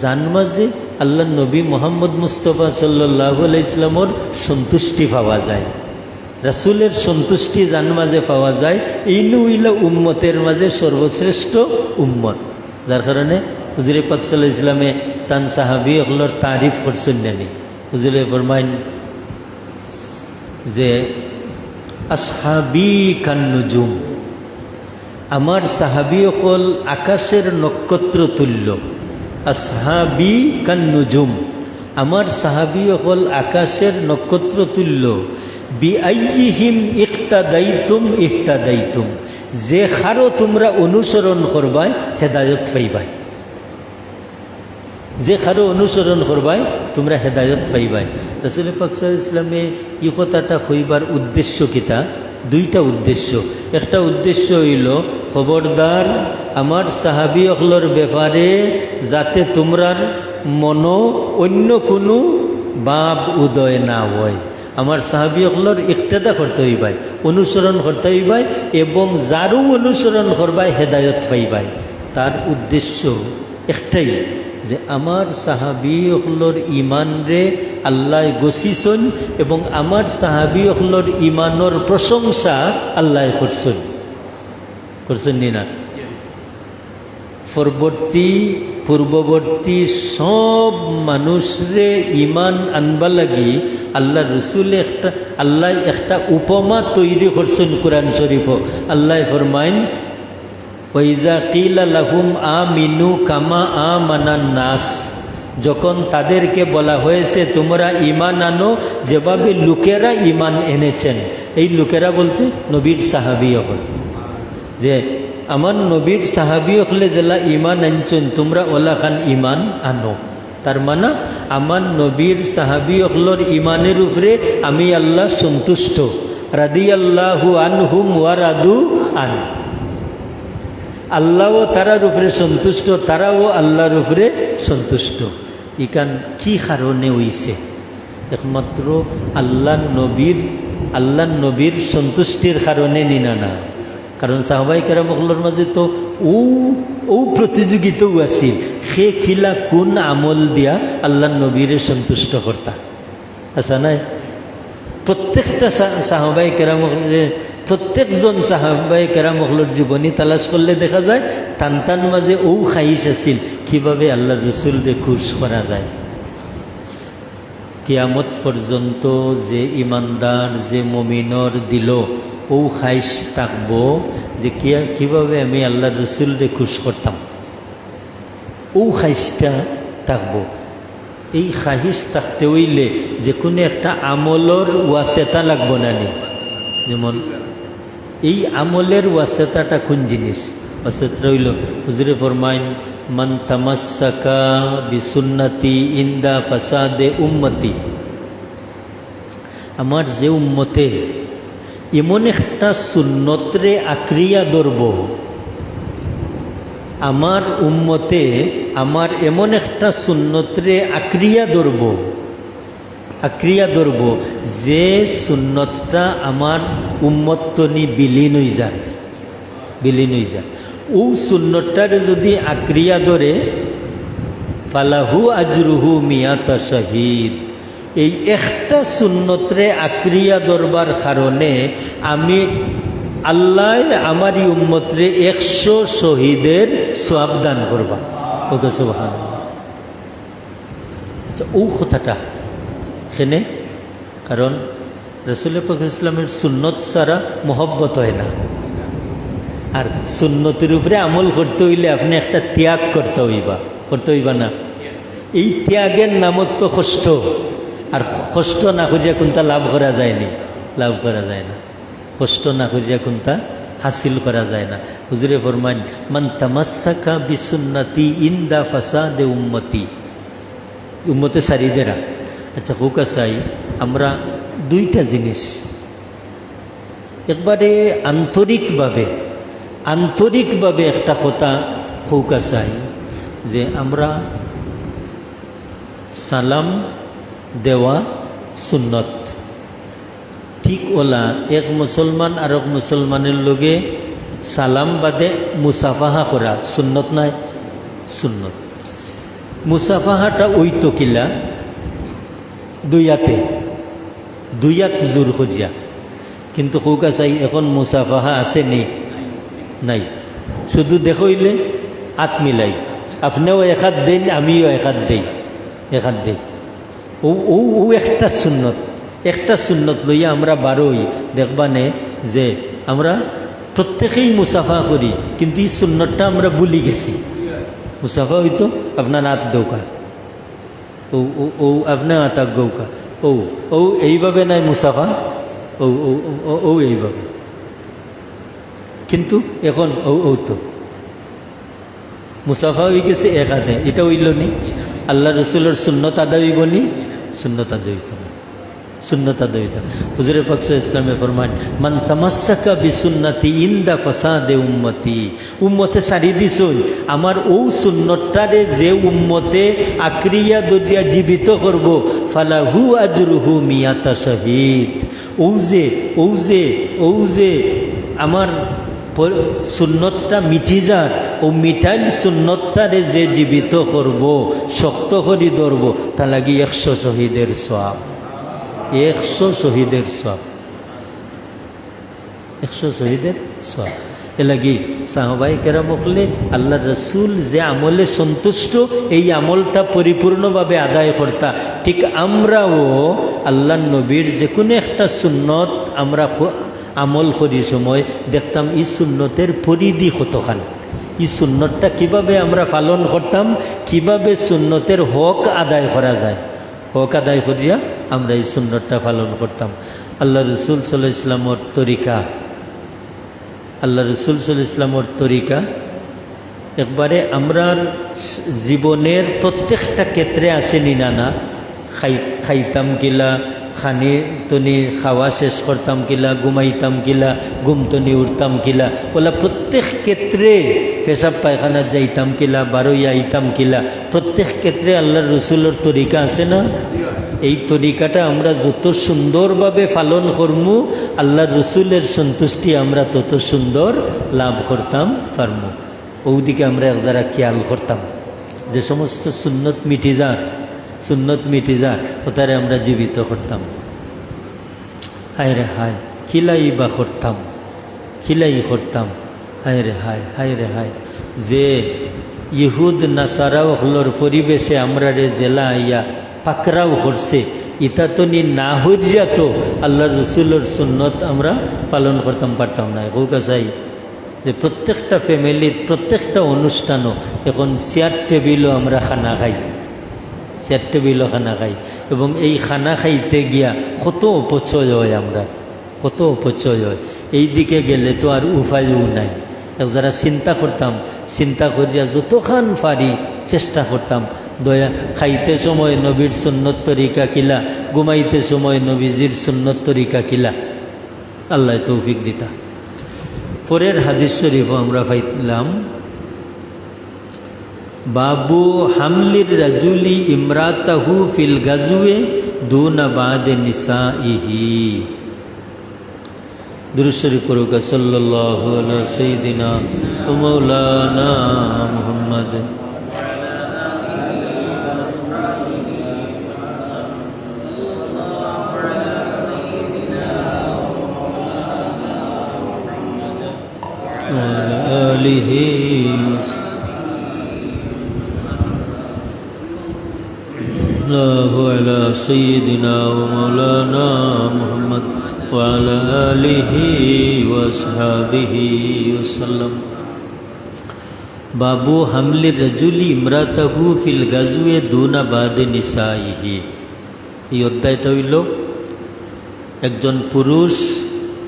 Speaker 1: যার মাঝে আল্লাহ নবী মোহাম্মদ মুস্তফা সাল্লাল্লাহু আলাইহি ইসলামর সন্তুষ্টি পাওয়া যায়, রাসূলের সন্তুষ্টি যার মাঝে পাওয়া যায়, এইনু হইলা উম্মতের মাঝে সর্বশ্রেষ্ঠ উম্মত। যার কারণে হুজুরে পাক সাল্লাল্লাহু আলাইহি ইসলামে তান সাহাবী হলর তারিফ করছেন নানি। হুজুরে ফরমাইন যে আসহাবি কান্নুজুম, আমার সাহাবী হল আকাশের নক্ষত্র তুল্য। আসহাবি কান্নুজুম, আমার সাহাবী হল আকাশের নক্ষত্র তুল্য। বিআইয়িহিম ইক্তাদাইতুম, যে খারো তোমরা অনুসরণ করবাই হেদায়ত পাইবাই, যে খারো অনুসরণ করবাই তোমরা হেদায়ত পাইবাই। রাসূল পাক সাল্লাল্লাহু আলাইহি ইসলামে এই কথাটা হইবার উদ্দেশ্য কিতা? দুইটা উদ্দেশ্য। একটা উদ্দেশ্য হইল খবরদার আমার সাহাবী অখলর ব্যাপারে যাতে তোমরার মনো অন্য কোনো বাপ উদয় না হয়, আমার সাহাবী অখলর ইক্তেদা করতে হইবাই, অনুসরণ করতে হইবাই, এবং যারও অনুসরণ করবাই হেদায়ত পাইবাই। তার উদ্দেশ্য একটাই যে আমার সাহাবী অখলর ইমান রে আল্লাহ গছিছন, এবং আমার সাহাবী অখলর ইমানর প্রশংসা আল্লাহ করছেন নি না? পূর্ববর্তী সব মানুষরে ইমান আনবা লাগি আল্লাহ একটা উপমা তৈরি করছেন কোরআন শরীফ। আল্লাহ ফরমাইন ওয়াইজা কিলা লাহুম আমিনু কামা আমানান নাস, যখন তাদেরকে বলা হয়েছে তোমরা ইমান আনো যেভাবে লোকেরা ইমান এনেছেন, এই লোকেরা বলতে নবীর সাহাবী হল, যে আমার নবীর সাহাবী হলে জেলা ইমান আনছেন তোমরা ওলা খান ইমান আনো। তার মানে আমার নবীর সাহাবী হলর ইমানের উপরে আমি আল্লাহ সন্তুষ্ট। রাদিয়াল্লাহু আনহুম ওয়া রাদু আন, আল্লাহও তারার উপরে সন্তুষ্ট, তারাও আল্লাহর উপরে সন্তুষ্ট। ইকান কি কারণে হইছে? একমাত্র আল্লাহ নবীর সন্তুষ্টির কারণে নিনা না। কারণ সাহাবাই কেরামখলর মাঝে তো ও প্রতিযোগিতাও আছিল, সে খিলা কোন আমল দিয়া আল্লাহ নবীরে সন্তুষ্ট করতা আচ্ছা নাই? প্রত্যেকটা সাহাবাই কেরামখলের প্রত্যেকজন সাহাবাই কেরামখলর জীবনী তালাশ করলে দেখা যায় টান মাঝে ও খাইশ আছিল কিভাবে আল্লাহ রসুলরে খুশ করা যায়। কিয়ামত পর্যন্ত যে ইমানদার যে মমিনর দিল ও খাইশ থাকবো যে কিভাবে আমি আল্লাহ রসুলরে খুশ করতাম, ও খাইশটা থাকবো। এই খাহিশ থাকতে হইলে যে কোনো একটা আমলর ওয়াসেতা লাগবো না নি। যেমন এই আমলের ওয়াসেতাটা কোন জিনিস? ওয়াসেতা হইল হুজুরে ফরমাইন মান তামাসসাকা বিসুন্নতি ইন্দা ফাসাদে উম্মতি, আমার যে উম্মতে এমন একটা সুন্নতরে আক্রিয়া ধরব, আমার উম্মতে আমার এমন একটা সুন্নতরে আক্রিয়া ধরব যে সুন্নতটা আমার উম্মতনি বিলীন হয়ে যায়। ও সুন্নতটারে যদি আক্রিয়া ধরে ফালাহু আজরুহু মিয়াতা শহীদ, এই একটা সুন্নতরে আক্রিয়া ধরবার কারণে আমি আল্লাহ আমার এই উম্মতরে 100 শহীদের সওয়াব দান করবা। ওকে সুবহানাল্লাহ। আচ্ছা, ও কথাটা এখানে, কারণ রাসূল পাক ইসলামের সুন্নত ছাড়া মহব্বত হয় না। আর সুন্নতের উপরে আমল করতে হইলে আপনি একটা ত্যাগ করতে হইবা না? এই ত্যাগের নামত তো কষ্ট, আর কষ্ট না খুঁজিয়া কোনটা লাভ করা যায়নি, লাভ করা যায় না। কষ্ট না খুঁজিয়া কোনটা হাসিল করা যায় না। হুজুরে ফরমান, মান তামাসসাকা বিসুন্নতি ইনদা ফাসাদে উম্মতি, উম্মতে সারিদেরা। আচ্ছা, হুকা চাই আমরা দুইটা জিনিস একবারে আন্তরিকভাবে একটা কথা হুকা চাই, যে আমরা সালাম দেওয়া সুন্নত। ঠিক ওলা এক মুসলমান আর এক মুসলমানের লগে সালাম বাদে মুসাফাহা করা সুন্নত নাই? সুন্নত। মুসাফাহাটা ওই তো কিলা দুই হাত জোর খুঁজিয়া, কিন্তু কৌকা চাই এখন মুসাফাহা আছে নাই। শুধু দেখইলে হাত মিলাই, আপনিও এক হাত দেন, আমিও এক হাত দেই। ও একটা সুন্নত লইয়া আমরা বারোই দেখবানে যে আমরা প্রত্যেকেই মুসাফা করি, কিন্তু এই সুন্নতটা আমরা ভুলি গেছি। মুসাফা হইতো আপনার হাত দৌকা, ও আপনার হাত গৌকা, ও এইভাবে নাই মুসাফা, ও এইভাবে। কিন্তু এখন ও তো মুসাফা হয়ে গেছে এক হাতে, এটা হইল নি? আল্লাহ রসুলের সুন্নত আদায় হইব নি? সুন্নত আদায় হইত না, সুন্নত আদায় হইত না। হুজুরে পাক সাল্লাল্লাহু আলাইহি ওয়াসাল্লামে ফরমান, মান তামাসসাকা বিসুন্নতি ইনদা ফাসাদে উম্মতি, উম্মতে সারি দিছুন আমার ও সুন্নতটারে যে উম্মতে আক্রিয়া দরিয়া জীবিত করব, ফালাহু আজরুহু মিয়াতা শহীদ। ও যে আমার সুন্নতটা মিটি যার, ও মিঠাইল সুন্নতটারে যে জীবিত করব, শক্ত করি ধরব, তা লাগি 100 শহীদের সওয়াব। 100 শহীদের সওয়াব, 100 শহীদের সওয়াব। এ লাগি সাহাবায়ে কেরাম বললে আল্লাহ রসুল যে আমলে সন্তুষ্ট, এই আমলটা পরিপূর্ণভাবে আদায় করতা। ঠিক আমরাও আল্লাহ নবীর যে কোনো একটা সুন্নত আমরা আমল করি সময় দেখতাম এই সুন্নতের পরিধি কতখান, এই সুন্নতটা কিভাবে আমরা পালন করতাম, কিভাবে সুন্নতের হক আদায় করা যায়, হক আদায় করিয়া আমরা এই সুন্নতটা পালন করতাম। আল্লাহ রসুল সাল্লাল্লাহু আলাইহি ওয়াসাল্লামের তরিকা, আল্লাহ রসুল সাল্লাল্লাহু আলাইহি ওয়াসাল্লামের তরিকা একবারে আমরার জীবনের প্রত্যেকটা ক্ষেত্রে আছে না? খাইতাম কিলা, খানি তনি খাওয়া শেষ করতাম কিলা, ঘুমাইতাম কিলা, ঘুমতনি উঠতাম কিলা, ওলা প্রত্যেক ক্ষেত্রে পেশাব পায়খানা যাইতাম কিলা, বারোই আইতাম কিলা, প্রত্যেক ক্ষেত্রে আল্লাহর রসুলের তরিকা আছে না? এই তরিকাটা আমরা যত সুন্দরভাবে পালন করমু, আল্লাহর রসুলের সন্তুষ্টি আমরা তত সুন্দর লাভ করতাম পারমু। ওদিকে আমরা এক যারা খেয়াল করতাম, যে সমস্ত সুন্নত মিটি যার ওটারে আমরা জীবিত করতাম। হায় রে হায়, খিলাই করতাম, হায় রে হায়, যে ইহুদ নাসারাও হলোর পরিবেশে আমরা রে জেলা আইয়া পাকড়াও করছে, ইতা তো না হইয়া তো আল্লাহ রসুলের সুন্নত আমরা পালন করতাম পারতাম না। কৌকা চাই যে প্রত্যেকটা ফ্যামিলির প্রত্যেকটা অনুষ্ঠানও এখন চেয়ার টেবিলও আমরা খানা খাই, চেয়ার টেবিলও খানা খাই, এবং এই খানা খাইতে গিয়া কত অপচয় হয়, আমরা কত অপচয় হয়। এই দিকে গেলে তো আর উপায়ও নাই। যারা চিন্তা করিয়া যতখান পারি চেষ্টা করতাম, দয়া খাইতে সময় নবীর সুন্নত তরিকা কিলা, ঘুমাইতে সময় নবীজির সুন্নত তরিকা কিলা, আল্লাহ তৌফিক দিতা। পরের হাদিস শরীফও আমরা পাইলাম, বাবু হামলির রাজুলি ইমরাতাহু ফিল গাজওয়ে দুনা বাদে নিসাইহি। দুরূদ শরীফ পড়ুক, সাল্লাল্লাহু আলা সাইয়্যিদিনা ওয়া মাওলানা মুহাম্মদ। وعلى آله الله على سيدنا ومولانا محمد وعلى آله وأصحابه وسلم বাবু হামলি রাজুলি ইমরাতাহু ফিল গাজওয়ে দুনা বাদে নিসাইহি। এই অধ্যায়টা হইল একজন পুরুষ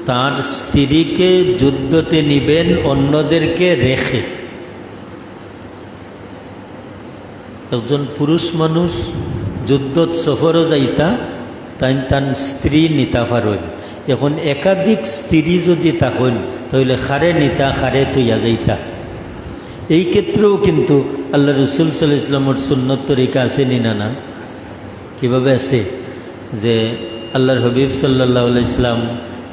Speaker 1: তার স্ত্রীকে যুদ্ধতে নিবেন অন্যদেরকে রেখে। একজন পুরুষ মানুষ যুদ্ধত সফরও যাইতা তাই তার স্ত্রী নিতা পারেন। এখন একাধিক স্ত্রী যদি থাকেন তাহলে খারে নিতা খারে তৈয়া যাইতা। এই ক্ষেত্রেও কিন্তু আল্লাহ রসুল সাল্লাল্লাহু আলাইহি ওয়াসাল্লামের সুন্নত তরিকা আছে না? না, কীভাবে আছে? যে আল্লাহর হাবিব সাল্লাল্লাহু আলাইহি ওয়াসাল্লাম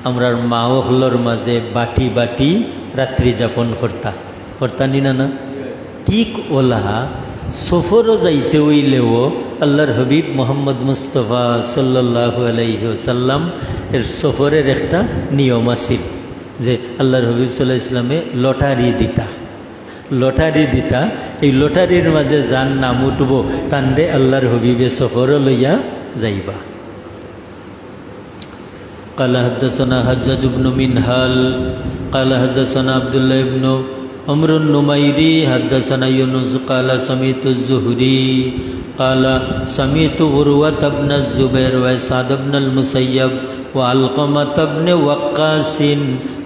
Speaker 1: আমরার মা হলর মাঝে বাটি বাটি রাত্রি যাপন করতা না? ঠিক ওলা সফরও যাইতে হইলেও আল্লাহর হাবিব মোহাম্মদ মুস্তফা সাল্লাল্লাহু আলাইহি ওয়াসাল্লাম এর সফরের একটা নিয়ম আছিল যে আল্লাহর হাবিব সাল্লাল্লাহু আলাইহি ওয়াসাল্লামে লটারি দিতা। এই লটারির মাঝে যার নাম উঠব তান্ডে আল্লাহর হবিবে সফর লইয়া যাইবা। قال حدثنا حجاج بن منهال قال حدثنا عبد الله بن عمرو النميري حدثنا يونس قال سمعت الزهري قال سمعت عروة بن الزبير وسعد بن المسيب وعلقمة بن وقاص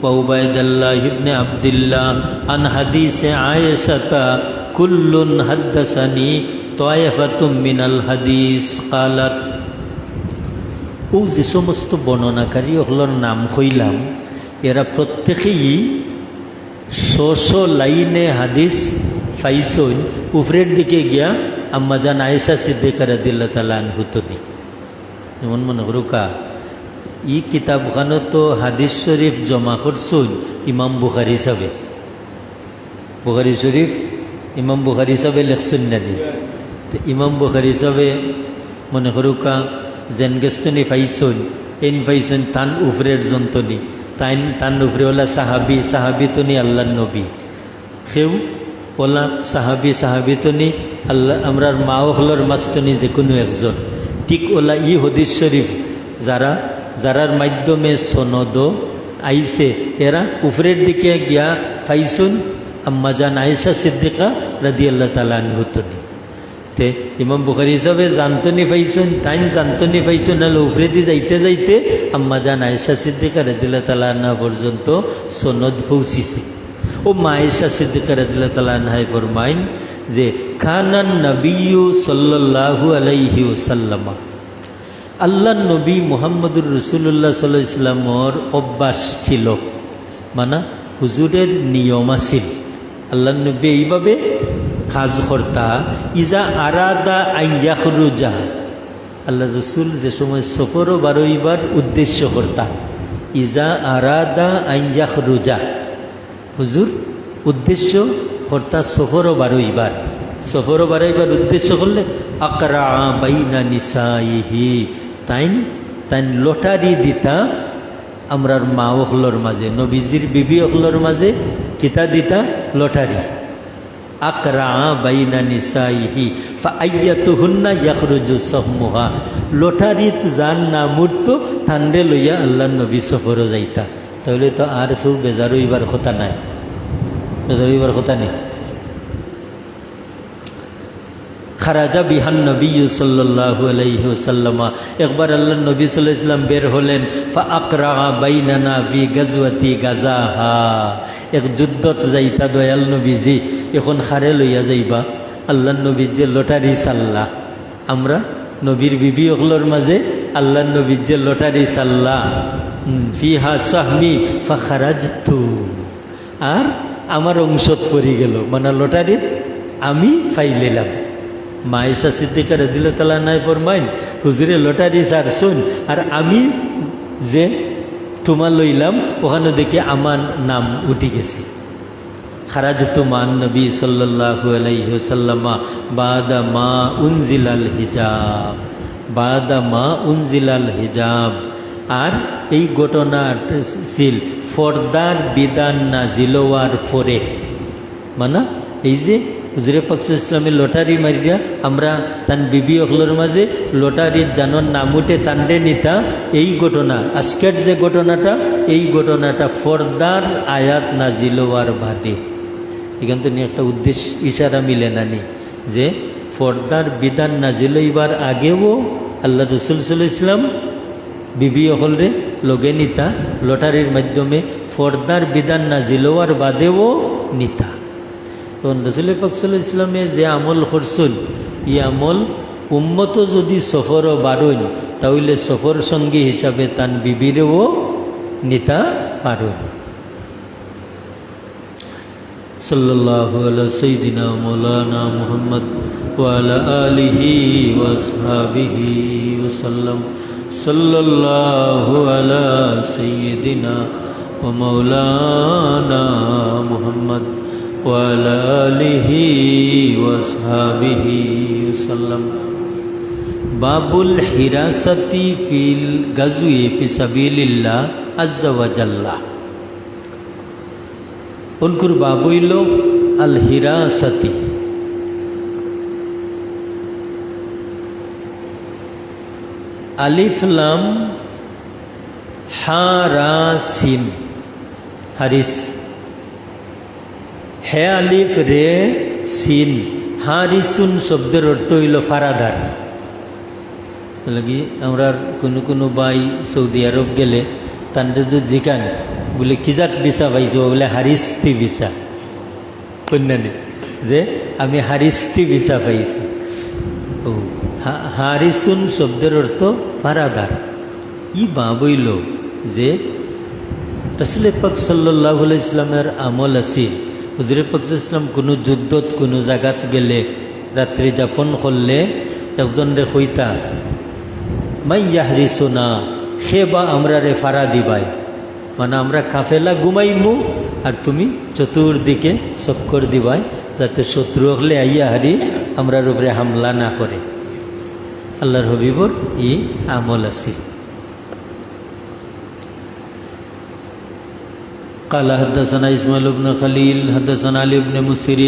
Speaker 1: وعبيد الله بن عبد الله عن حديث عائشة كل حدثني طائفة من الحديث قالت ও যে সমস্ত বর্ণনাকারী ওগুলোর নাম কইলাম এরা প্রত্যেকেই শশ লাইনে হাদিস ফাইসইন উপরের দিকে গিয়া আম্মাজান আয়েশা সিদ্দিকা রাদিয়াল্লাহু তাআলা আনহুতনি। যেমন মনে করুকা ই কিতাবখানো তো হাদিস শরীফ জমা করছুন ইমাম বুখারী সাহেবে। বুখারী শরীফ ইমাম বুখারী সাহেবে লেখছেন নানি। তো ইমাম বুখারী সাহেবে মনে করুকা যেন গেস্তনি ফাইসুন এন ফাইসুন তান উফরের জন্তনি তান উফরে ওলা সাহাবি তনি আল্লাহ নবী সেও ওলা সাহাবি তনি আল্লাহ আমরার মা হলর মাস্তনি যে কোনো একজন। ঠিক ওলা ই হদিস শরীফ যারার মাধ্যমে সনদ আইছে এরা উপরের দিকে গিয়া ফাইসুন আম্মাজান আয়েশা সিদ্দিকা রাদিয়াল্লাহু তাআলা আনহুতনি। তে ইমাম বুখারী হিসাবে জানতনি পাইছেন জানতনি পাইছেন হলে উফরেদি যাইতে যাইতে আম্মাজান আয়েশা সিদ্দিকা রাদিয়াল্লাহু তাআলা আনহা পর্যন্ত সনদ পৌঁছিছে। ও মা আয়েশা সিদ্দিকা রাদিয়াল্লাহু তাআলা আনহাই ফরমাইন যে কানান নবিয়্যু সাল্লাল্লাহু আলাইহি ওয়াসাল্লাম, আল্লাহ নবী মুহাম্মদুর রাসূলুল্লাহ সাল্লাল্লাহু আলাইহি ওয়াসাল্লামর অভ্যাস ছিল, মানে হুজুরের নিয়ম আছিল। আল্লাহ নবী এইভাবে কাজ করতা ইজা আরাদা আইয়াখরুজা, আল্লাহ রসুল যে সময় সফরও বারোইবার উদ্দেশ্য করতা। ইজা আরাদা আইয়াখরুজা, হুজুর উদ্দেশ্য করতা সফরও বারোইবার উদ্দেশ্য করলে আকরা বাইনা নিসাইহি, তাইন লটারি দিতা আমরার মা হলর মাঝে, নবীজির বিবি হলর মাঝে কিতা দিতা লটারি। আকরা বাইনা নিসাইহি ফাআইয়াতুহুন্না ইয়াখরুজু সাহমুহা, লটারিত যার নাম উঠতো তান্ডে লইয়া আল্লাহ নবী সফরও যাইতা। তাহলে তো আর কেউ বেজারইবার কথা নাই, বেজারইবার কথা নেই। খারাজা বিহান নবী সাল্লাল্লাহু আলাইহি ওয়াসাল্লাম, একবার আল্লাহ নবী সাল্লাল্লাহু আলাইহি ওয়াসাল্লাম বের হলেন। ফা আকরা বাইনানা ফি গাজওয়াতি গাজাহা, এক যুদ্ধত যাইতা দয়াল নবীজি, এখন খারে লইয়া যাইবা। আল্লাহ নবীর যে লটারি চাল্লা, আমরা নবীর বিবি অকলর মাঝে আল্লাহ নবীর যে লটারি চাল্লা, ফিহা সাহমি ফা খারাজতু, আর আমার অংশত পড়ে গেল, মানে লটারিত আমি ফাইলিলাম। মা আয়েশা সিদ্দিকা রাদিয়াল্লাহু তাআলা আনহা ফরমাইন, হুজুরে লটারি ছাড়ছুন আর আমি যে তোমার লইলাম ওখানে দেখে আমার নাম উঠে গেছে। খারাজতু মান নবী সাল্লাল্লাহু আলাইহি ওয়াসাল্লাম বাদা মা উনজিলাল হিজাব, আর এই ঘটনা ছিল ফর্দার বিধান নাজিল হওয়ার পরে। মানে এই যে হুজুরে পাক সাল্লাল্লাহু আলাইহি ওয়াসাল্লামের লটারি মারিয়া আমরা তান বিবি অকলের মাঝে লটারির জানর নাম উঠে তান্ডে নিতা, এই ঘটনা আজকের যে ঘটনাটা, এই ঘটনাটা ফর্দার আয়াত নাজিল হওয়ার বাদে। এখান থেকে একটা উদ্দেশ্য ইশারা মিলে নানি যে ফর্দার বিধান নাজিল হইবার আগেও আল্লাহ রসুল সাল্লাল্লাহু আলাইহি ওয়াসাল্লাম বিবি অকলরে লগে নিতা লটারির মাধ্যমে, ফর্দার বিধান নাজিল হওয়ার বাদেও নিতা। তখন রসুল পাক সাল্লাল্লাহু আলাইহি ওয়াসাল্লামে যে আমল করছেন, এই আমল উম্মত যদি সফরও বারণ তাহলে সফর সঙ্গী হিসাবে তান বিবিরেও নিতা পারেন। সাল্লাল্লাহু আলা সাইয়্যিদিনা মাওলানা মুহাম্মদ ওয়া আলা আলিহি ওয়া আসহাবিহি ওয়া সাল্লাম। সাল্লাল্লাহু আলা সাইয়্যিদিনা ওয়া মাওলানা মুহাম্মদ ওয়া আলা আলিহি ওয়া আসহাবিহি ওয়া সাল্লাম। বাবুল হিরাসাতি ফিল গাজওয়ি ফি সাবিলিল্লাহ আযজা ওয়া জাল্লা। উনকুর বাব হইল আল হিরাসাতি। আলিফ লাম হা রা সিন হারিস, হে আলিফ রে সিন হারিসুন শব্দের অর্থ হইল ফারাদার। লাগি আমরা কোনো কোনো ভাই সৌদি আরব গেলে তান্ডে যদি জিকান বলে কিজাত ভিসা পাইছো, বলে হারিস্তি ভিসা, কন্যানি যে আমি হারিস্তি ভিসা পাইছি। ও হারিসুন শব্দের অর্থ ফারাদার। ই বইল যে রাসূল পাক সাল্লাল্লাহু আলাইহি ওয়াসাল্লামের আমল আছিল, হুজুরে পাক সাল্লাল্লাহু আলাইহি ওয়াসাল্লাম কোনো যুদ্ধত কোনো জায়গাত গেলে রাত্রি যাপন করলে একজন রে কইতা মাই ইয়াহরিসুনা, সে বা আমরা রে ফারা দিবাই, মানে আমরা কাফেলা ঘুমাইমু আর তুমি চতুর্দিকে চক্কর দিবাই যাতে শত্রু হলে আইয়া হারি আমরার উপরে হামলা না করে। আল্লাহর হবিবর এই আমল আছিল। قال حدثنا اسماعيل بن خليل حدثنا علي بن مسير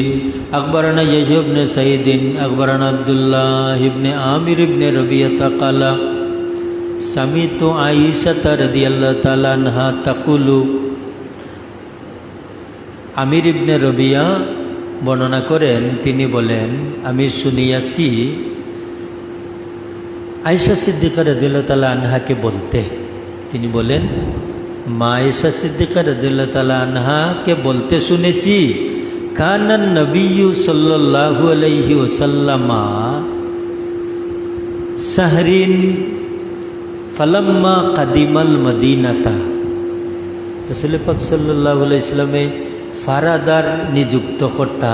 Speaker 1: اخبرنا يحيى بن سعيد اخبرنا عبد الله بن عامر بن ربيعه قال سمعت عائشة رضي الله تعالى عنها تقول। আমির ইবনে রবিয়া বর্ণনা করেন, তিনি বলেন আমি শুনিয়াছি আয়েশা সিদ্দিকা রাদিয়াল্লাহু তাআলা আনহাকে বলতে, তিনি বলেন মা আয়েশা সিদ্দিকা রাদিয়াল্লাহু তাআলা আনহাকে বলতে শুনেছি কানান নবিয়্যু সাল্লাল্লাহু আলাইহি ওয়াসাল্লাম সাহরিন ফালাম্মা কাদিমাল মদিনাতা। রাসূল পাক সাল্লাল্লাহু আলাইহি ওয়াসাল্লামে ফারাদার নিযুক্ত কর্তা,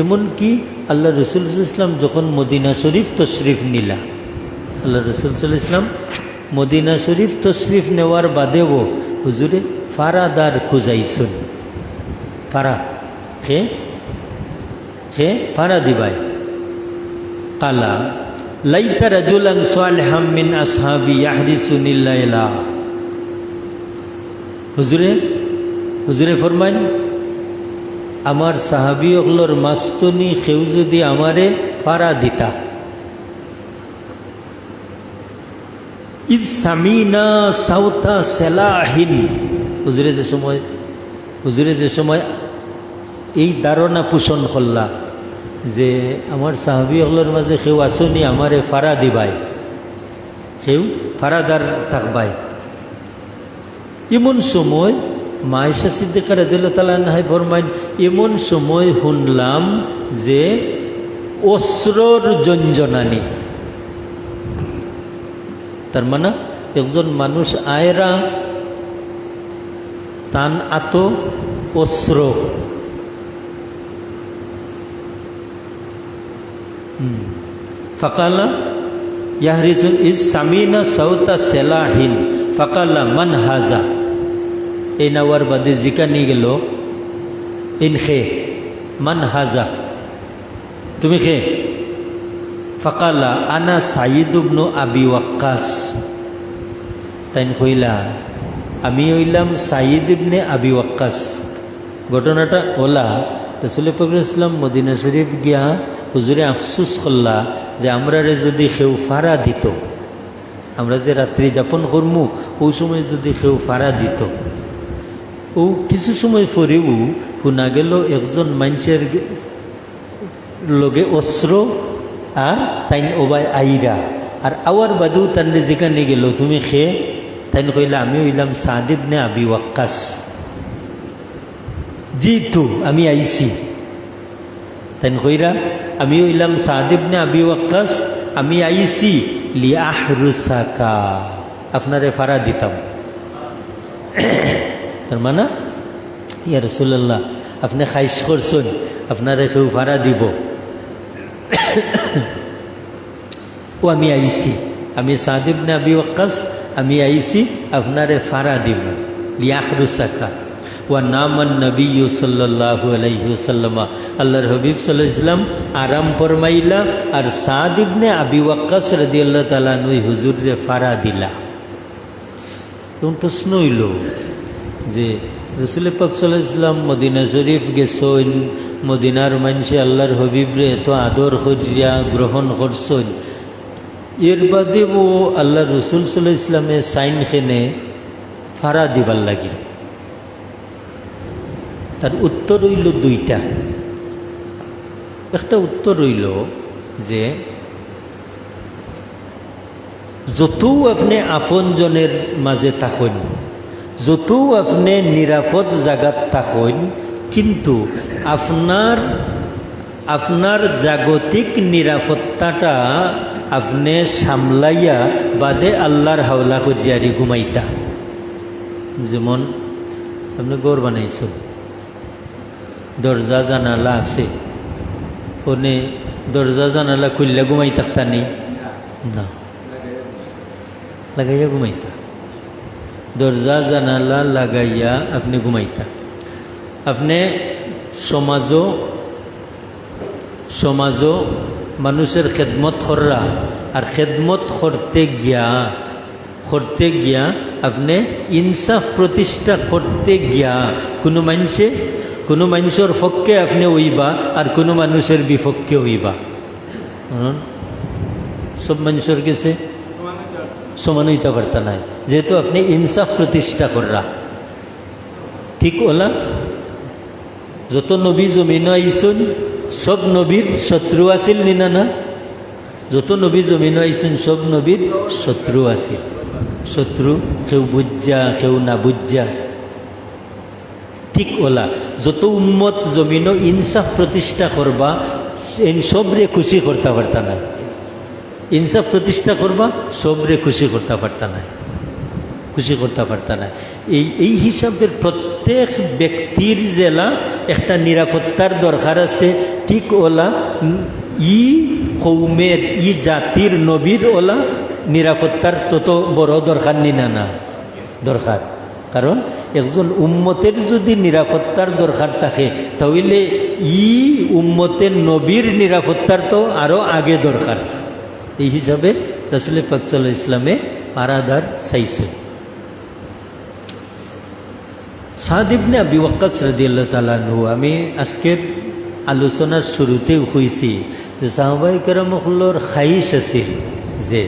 Speaker 1: এমনকি আল্লাহ রসুল সাল্লাল্লাহু আলাইহি ওয়াসাল্লাম যখন মদিনা শরীফ তশরিফ নিলা, আল্লাহ রসুল সাল্লাল্লাহু আলাইহি ওয়াসাল্লাম মদিনা শরীফ তশরিফ নেওয়ার বাদেও হুজুরে ফারাদার খুঁজাইছেন। ফারা খে খে ফারা দিবাই। কালা লাইতা রাজুলান সালিহাম মিন আসহাবি ইয়াহরিসুনিল লাইলা। হুজুরে ফরমান আমার সাহাবী ওগুলোর মাস্তনি কেউ যদি আমারে ফারা দিতা, ইজ সামিনা সাউতা সেলাহিন। হুজুরে যে সময় এই ধারণা পোষণ করলা যে আমার সাহাবী ওগুলোর মাঝে কেউ আসনি আমারে ফারা দিবাই, কেউ ফারাদার থাকবাই, এমন সময় মা আয়েশা সিদ্দিকা রাদিয়াল্লাহু তাআলা আনহা ফরমাইন এমন সময় শুনলাম যে অস্ত্রর জঞ্জনানি। তার মানে একজন মানুষ আয়রা তান আত অস্ত্র, ফাকালা ইয়াহরিসুন ইজ সামিনা সাউতা সেলাহিন ফাকালা মান হাজা। এই নাওয়ার বাদে জিকানি গেল ইন খে মান হাজা, তুমি খে? ফাকালা আনা সাইয়্যিদ ইবনে আবি ওয়াক্কাস। তাইন কইলা আমি হইলাম সাইদ ইবনে আবি ওয়াক্কাস। ঘটনাটা ওলা, রাসূল পাক ইসলাম মদিনা শরীফ গিয়া হুজুরে আফসুস করলা যে আমরারে যদি কেউ ফাড়া দিত, আমরা যে রাত্রি যাপন করমু ওই সময় যদি কেউ ফাড়া দিত। ও কিছু সময় পরেও শুনা গেল একজন মানুষের লগে অস্ত্র আর তাইন ওবাই আইরা, আর আওয়ার বাদেও তান্নে যেখানে গেল তুমি খেয়ে তাইন কইলা আমি হইলাম সাদ ইবনে আবি ওয়াক্কাস, জিতু আমি আইছি। তাইন কইরা আমি হইলাম সাদ ইবনে আবি ওয়াক্কাস, আমি আইছি লিআহরুসাকা, আপনারে ফাড়া দিতাম। তার মানে ইয়া রাসূলুল্লাহ আপনি খাইশ করছেন, আপনারে কেউ ফাড়া দিব, ও আমি আইছি, আমি সাদ ইবনে আবি ওয়াক্কাস, আমি আইছি আপনারে ফাড়া দিব। লিয়াহরুসাকা ওয়া নামান নবী সাল্লাল্লাহু আলাইহি ওয়াসাল্লাম, আল্লাহর হাবিব সাল্লাল্লাহু আলাইহি ওয়াসাল্লাম আরাম ফরমাইলা, আর সাদ ইবনে আবি ওয়াক্কাস রাদিয়াল্লাহু তাআলা আনহু হুজুরে ফাড়া দিলা। তখন প্রশ্ন হইল যে রাসূল পাক সাল্লাল্লাহু আলাইহি ওয়াসাল্লাম মদিনা শরীফ গেছেন, মদিনার মানুষে আল্লাহর হাবিবরে এত আদর করিয়া গ্রহণ করছেন, এর বাদেও আল্লাহ রসুল সাল্লাল্লাহু আলাইহি ওয়াসাল্লামে সাইন খেনে ফাড়া দিবার লাগি। তার উত্তর হইল দুইটা। একটা উত্তর হইল যে যতও আপনি আপনজনের মাঝে থাকেন, যতও আপনি নিরাপদ জায়গাত থাকেন, কিন্তু আপনার জাগতিক নিরাপত্তাটা আপনি সামলাইয়া বাদে আল্লাহর হাওলা করিয়ারি ঘুমাইতা। যেমন আপনি ঘর বানাইছেন, দরজা জানালা আছে, ওনে দরজা জানালা খুললে ঘুমাই থাকতানি না, লাগাইয়া ঘুমাইতা। দরজা জানালা লাগাইয়া আপনি ঘুমাইতা। আপনি সমাজও মানুষের খেদমত কররা, আর খেদমত করতে গিয়া আপনি ইনসাফ প্রতিষ্ঠা করতে গিয়া কোনো মানুষের পক্ষে আপনি হইবা আর কোনো মানুষের বিপক্ষে হইবা। সব মানুষের কাছে সমান হইতে পারতা নাই, যেহেতু আপনি ইনসাফ প্রতিষ্ঠা কররা। ঠিক ওলা যত নবী জমিন আইসুন সব নবীর শত্রু আছিল নিনা না? যত নবী জমিন আইসুন সব নবীর শত্রু আছিল। শত্রু কেউ বুঝা কেউ না বুঝা। ঠিক ওলা যত উম্মত জমিন ইনসাফ প্রতিষ্ঠা করবা সবরে খুশি করতে পারতা না। ইনসাফ প্রতিষ্ঠা করবা সবরে খুশি করতে পারতা না। এই হিসাবে প্রত্যেক ব্যক্তির জেলা একটা নিরাপত্তার দরকার আছে। ঠিক ওলা কৌমের জাতির নবীর ওলা নিরাপত্তার তত বড় দরকার না দরকার। কারণ একজন উম্মতের যদি নিরাপত্তার দরকার থাকে তাহলে উম্মতের নবীর নিরাপত্তার তো আরও আগে দরকার। এই হিসাবে রাসূল পাক সাল্লাল্লাহু আলাইহি ওয়াসাল্লামে পারাদার চাইছে। সাদ ইবনে আবি ওয়াক্কাস রাদিয়াল্লাহু তাআলা আনহু, আমি আজকের আলোচনার শুরুতেও কইছি যে সাহাবায়ে কেরামর খাইশ আছিল যে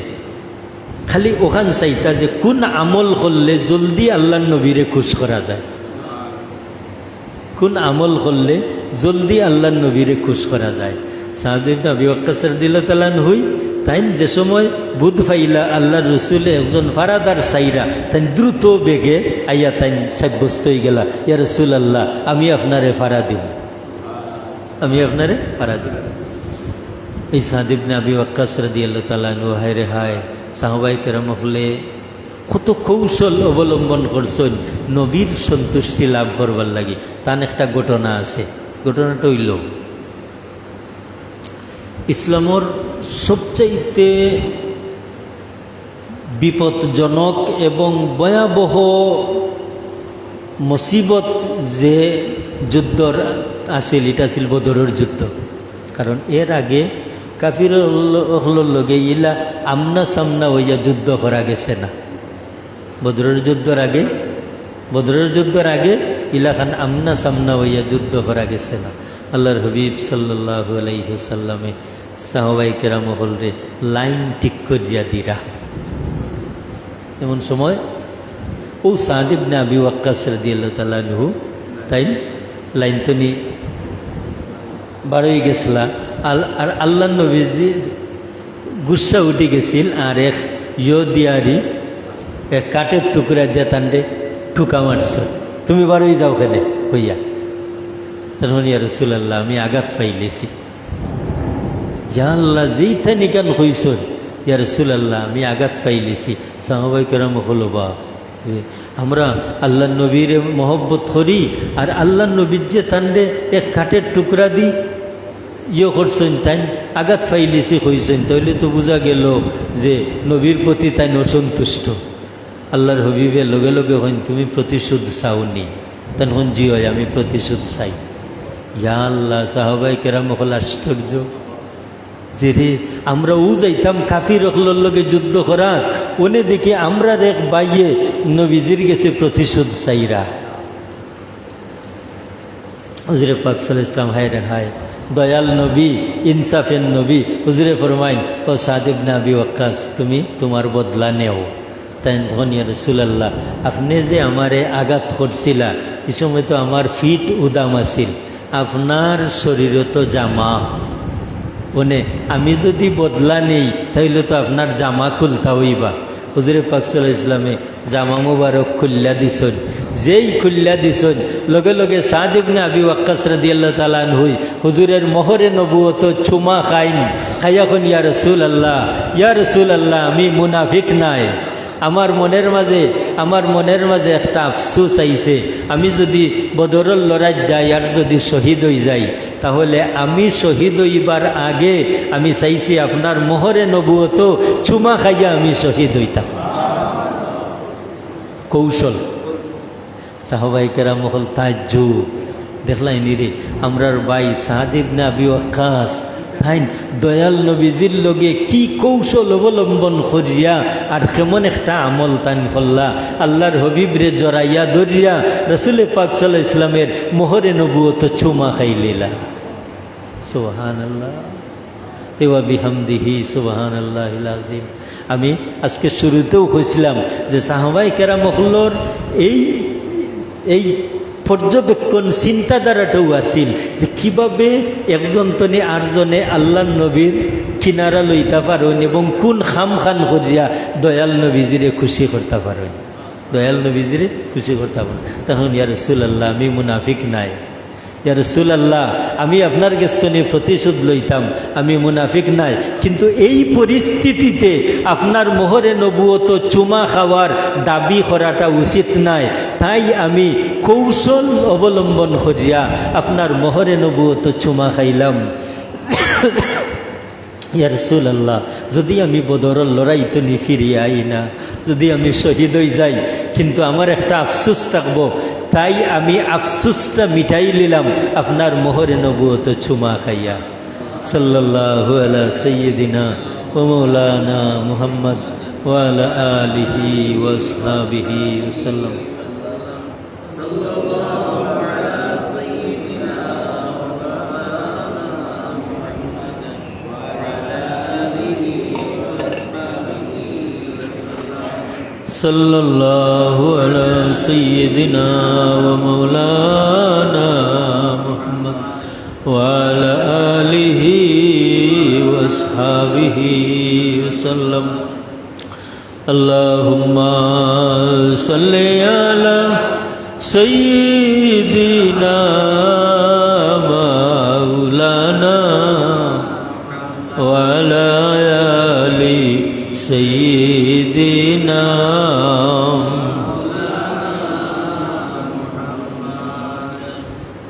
Speaker 1: খালি ওখান চাইতা যে কোন আমল করলে জলদি আল্লাহর নবীরে খুশ করা যায়, কোন আমল করলে জলদি আল্লাহর নবীরে খুশ করা যায়। সাদ ইবনে আবি ওয়াক্কাস রাদিয়াল্লাহু তাআলা আনহু তাই যে সময় বুধ ফাইলা আল্লাহর রসুলে একজন ফারাদার সাইরা তাই দ্রুত বেগে আইয়া তাই সাব্যস্ত হয়ে গেলা, ইয়া রাসূলুল্লাহ আমি আপনারে ফাড়া দিব। এই সাদ ইবনে আবি ওয়াক্কাস রাদিয়াল্লাহু তাআলা আনহু হায়রে হায় সাহাবায়ে কেরাম হলে কত কৌশল অবলম্বন করছেন নবীর সন্তুষ্টি লাভ করবার লাগি। তার একটা ঘটনা আছে। ঘটনাটা হইল ইসলামর সবচাইতে বিপদজনক এবং ভয়াবহ মুসিবত যে যুদ্ধর আছিল এটা আছিল বদরের যুদ্ধ। কারণ এর আগে কাফিরের লগে ইলা আমনা সামনা হইয়া যুদ্ধ করা গেছে না। বদরের যুদ্ধের আগে বদরের যুদ্ধের আগে ইলাখান আমনা সামনা হইয়া যুদ্ধ করা গেছে না। আল্লাহর হাবিব সাল্লাল্লাহু আলাইহি ওয়াসাল্লামে সাহাবায়ে কেরাম হলরে লাইন ঠিক করিয়া দিরা। এমন সময় ও সাদ ইবনে আবি ওয়াক্কাস রাদিয়াল্লাহু তাআলা আনহু তাই লাইন তো নি বাড়ই গেছিলা। আর আল্লাহ নবীজির গুসা উঠে গেছিল, আর এক দিয়ারি এক কাঠের টুকরা দিয়ে তান্ডে ঠুকা মারছ, তুমি বারোই যাও খেলে কইয়া। তখন ইয়া রাসূলুল্লাহ আমি আঘাত পাইলেছি। ইয়া আল্লাহ যেইটা নিকান কইছন ইয়া রাসূলুল্লাহ আমি আঘাত পাইলেছি। সাহাবায়ে কেরাম হলো বা আমরা আল্লাহ নবীর মহব্বত করি, আর আল্লাহ নবীর যে তান্ডে এক কাঠের টুকরা দি করছেন তাই আঘাত পাইলেছি কইছেন, তাইলে তো বোঝা গেল যে নবীর প্রতি তাই অসন্তুষ্ট। আল্লাহর হবিবের লগে লগে হইন তুমি প্রতিশোধ চাওনি, তখন জি হয় আমি প্রতিশোধ চাই। ইয়া আল্লাহ সাহাবায়ে কেরাম হল আশ্চর্য যে রে আমরা যাইতাম কাফির হলর লগে যুদ্ধ করার, ওনে দেখি আমরা রেখ বাইয়ে নবীজির গেছে প্রতিশোধ চাইরা। হুজুরে পাক সাল্লাল্লাহু আলাইহি ওয়াসাল্লাম হায় রে হায় দয়াল নবী ইনসাফের নবী হুজুরে ফরমাইন ও সাদ ইবনে আবি ওয়াক্কাস তুমি তোমার বদলা নেও। তাই তখন ইয়া রাসূলুল্লাহ আপনি যে আমারে আঘাত করছিলা এই সময় তো আমার ফিট উদাম আছিল, আপনার শরীরও তো জামা, ওনে আমি যদি বদলা নেই তাইলে তো আপনার জামা খুলতা হইবা। হুজুরে পাক সাল্লাল্লাহু আলাইহি ওয়াসাল্লামে জামা মুবারক খুল্লা দিছন, যেই খুল্লা দিছন লগে লগে সাদ ইবনে আবি ওয়াক্কাস রাদিয়াল্লাহু তাআলা আনহু হুজুরের মোহরে নবুয়ত চুমা খাইন, খাইয়াখন ইয়া রাসূলুল্লাহ আমি মুনাফিক নাই, আমার মনের মাঝে একটা আফসোস আইছে, আমি যদি বদরের লড়াই যাই আর যদি শহীদ হয়ে যাই তাহলে আমি শহীদ হইবার আগে আমি চাইছি আপনার মোহরে নবুয়ত চুমা খাইয়া আমি শহীদ হইতাম। কৌশল সাহাবায়ে কেরাম হল তাজ্জুব দেখলাই নিরে আমরার ভাই সাদ ইবনে আবি ওয়াক্কাস তাই দয়াল নবীজির লগে কি কৌশল অবলম্বন করিয়া আর কেমন একটা আমল তাইন করলা, আল্লাহর হবিবরে জড়াইয়া ধরিয়া রাসূল পাক সাল্লাল্লাহু আলাইহি ওয়াসাল্লামের মোহরে নবুয়ত চুমা খাইলেলা। সুবহানাল্লাহ ওয়া বিহামদিহি সুবহানাল্লাহিল আযীম। আমি আজকে শুরুতেও কইছিলাম যে সাহাবায়ে কেরাম হলর এই পর্যবেক্ষণ চিন্তাধারাটাও আছিল যে কীভাবে একজন তনে আটজনে আল্লাহ নবীর কিনারা লইতে পারেন এবং কোন খাম খান করিয়া দয়াল নবীজিরে খুশি করতে পারেন, দয়াল নবীজিরে খুশি করতে পারেন। তখন ইয়া রাসূলুল্লাহ আমি মুনাফিক নাই, ইয়া রাসূলুল্লাহ আমি আপনার কাছে প্রতিশোধ লইতাম, আমি মুনাফিক নাই, কিন্তু এই পরিস্থিতিতে আপনার মোহরে নবুয়ত চুমা খাওয়ার দাবি করাটা উচিত নাই, তাই আমি কৌশল অবলম্বন করিয়া আপনার মোহরে নবুয়ত চুমা খাইলাম। ইয়া রাসূলুল্লাহ যদি আমি বদরের লড়াইতে নি ফিরিয়ে আই না, যদি আমি শহীদ হয়ে যাই, কিন্তু আমার একটা আফসোস থাকবো, তাই আমি আফসোসটা মিটাই নিলাম আপনার মোহরে নবুয়ত চুমা খাইয়া। সাল্লাল্লাহু আলা সাইয়্যিদিনা ওয়া মাওলানা মুহাম্মদ ওয়া আলা আলিহি ওয়া আসহাবিহি ওয়াসাল্লাম। सल्लल्लाहु अला सय्यिदिना व मौलाना मुहम्मद व अला आलिहि व अस्हाबिहि वसल्लम। अल्लाहुम्मा सल्लि अला सय्यिदिना मौलाना व अला आलि सय्यिदिना।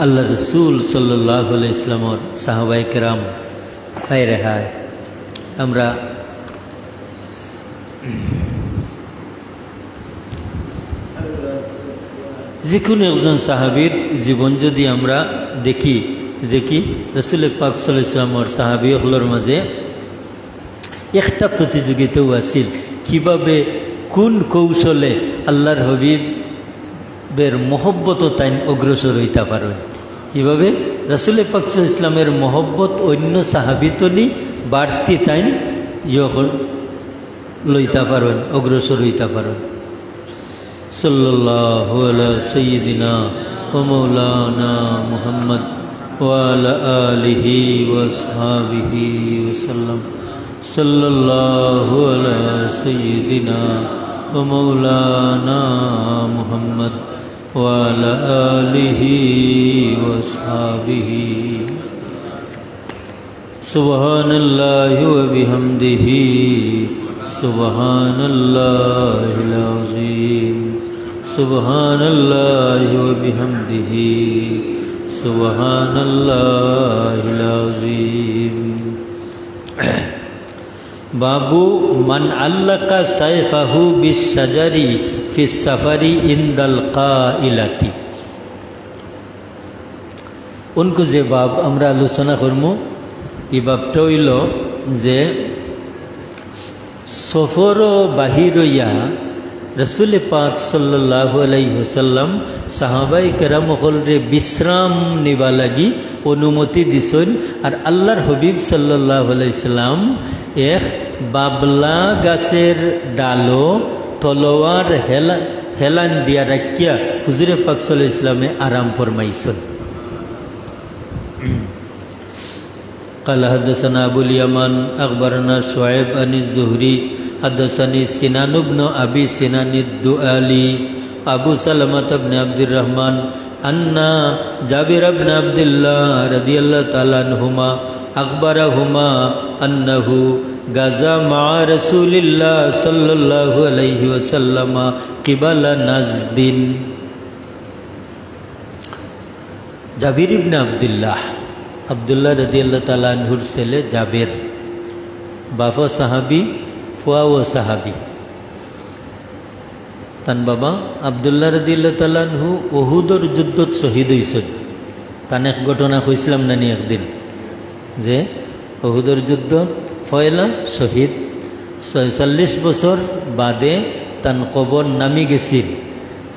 Speaker 1: আল্লাহ রসুল সাল্লাল্লাহু আলাইহি ওয়াসাল্লামের সাহাবায়ে কেরাম হায় রে হায়, আমরা যে কোনো একজন সাহাবীর জীবন যদি আমরা দেখি রাসূল পাক সাল্লাল্লাহু আলাইহি ওয়াসাল্লামের সাহাবী হলর মাঝে একটা প্রতিযোগিতাও আছিল, কিভাবে কোন কৌশলে আল্লাহর হাবিব বের মহব্বত তাই অগ্রসর হইতে পারেন। কীভাবে? রাসূল পাক সাল্লাল্লাহু আলাইহি ওয়াসাল্লামের মহব্বত অন্য সাহাবিতনি বাড়তি তাই লইতে পারেন, অগ্রসর হইতে পারেন। সাল্লাল্লাহু আলা সাইয়্যিদিনা ওয়া মাওলানা মুহাম্মদ ওয়া আলা আলিহি ওয়া আসহাবিহি ওয়া সাল্লাম। সাল্লাল্লাহু আলা সাইয়্যিদিনা ওয়া মাওলানা মুহাম্মদ ওয়া আলা আলিহি ওয়া আসহাবিহি। সুবহানাল্লাহি ওয়া বিহামদিহি সুবহানাল্লাহিল আযীম। সুবহানাল্লাহি ওয়া বিহামদিহি সুবহানাল্লাহিল আযীম। বাবু মান আল্লাকা সাইফাহু বিশ-শাজারি ফিস সাফারি ইনদাল কাইলাতি। উনকু যে বাব আমরা আলোচনা করবো, এই বাবটা হইল যে সফর বাহির হইয়া রসুল পাক সাল্লাল্লাহু আলাইহি ওয়াসাল্লাম সাহাবাই কেরাম হলরে বিশ্রাম নিবা লাগি অনুমতি দিছেন। আর আল্লাহর হবিব সাল্লাল্লাহু আলাইহি সাল্লাম এক বাবলা গাছের ডালো তলোয়ার হেলান দিয়া রাখিয়া হুজুরে পাক সাল্লাল্লাহু আলাইহি সাল্লামে আরাম ফরমাইছেন। قال حدثنا أبو اليمان أخبرنا شعيب عن الزهري حدثني سنان بن أبي سنان الدؤالي أبو سلمة بن عبد الرحمن أن جابر بن عبد الله رضي الله تعالى عنهما أخبرهما أنه غزا مع رسول الله صلى الله عليه وسلم قبل نجد। জাবির ইবনে আব্দুল্লাহ রাদিয়াল্লাহু তাআলা আনহুর ছেলে জাবের, বাবা সাহাবি, ফুয়াও সাহাবি। তান বাবা আব্দুল্লাহ রাদিয়াল্লাহু তাআলা আনহু উহুদের যুদ্ধত শহীদ হয়েছেন। তান এক ঘটনা কইছিলাম নানি একদিন যে উহুদের যুদ্ধ ফয়লা শহীদ ৪৬ বছর বাদে তান কবর নামি গেছিল।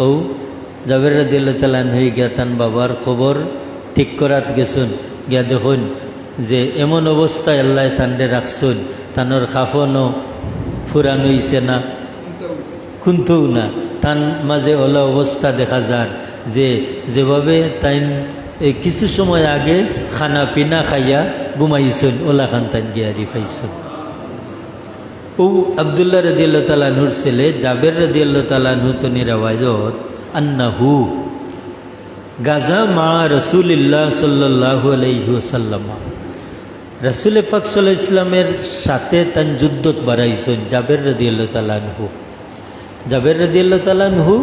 Speaker 1: ও জাবের রাদিয়াল্লাহু তাআলা আনহু গিয়া তান বাবার কবর ঠিক করাত গেছেন। গিয়া দেখুন যে এমন অবস্থায় আল্লাহ তান্ডে রাখছেন, তানোর খাফনও ফুরান হইছে না, কুন্তও না, তান মাঝে ওলা অবস্থা দেখা যার যে যেভাবে তাই কিছু সময় আগে খানা পিনা খাইয়া ঘুমাইছেন, ওলা খান তান গিয়ারি পাইছেন। ও আব্দুল্লাহ রাদিয়াল্লাহু তাআলা আনহুর ছেলে জাবের রাদিয়াল্লাহু তাআলা আনহু তনি রিওয়ায়াত আন্নাহু গাজা মা রাসূলিল্লাহ সাল্লাল্লাহু আলাইহি ওয়াসাল্লাম। রাসূল পাক সাল্লাল্লাহু আলাইহি ওয়াসাল্লামের সাথে তান যুদ্ধত বাড়াইছেন জাবের রাদিয়াল্লাহু তাআলা আনহু। জাবের রাদিয়াল্লাহু তাআলা আনহু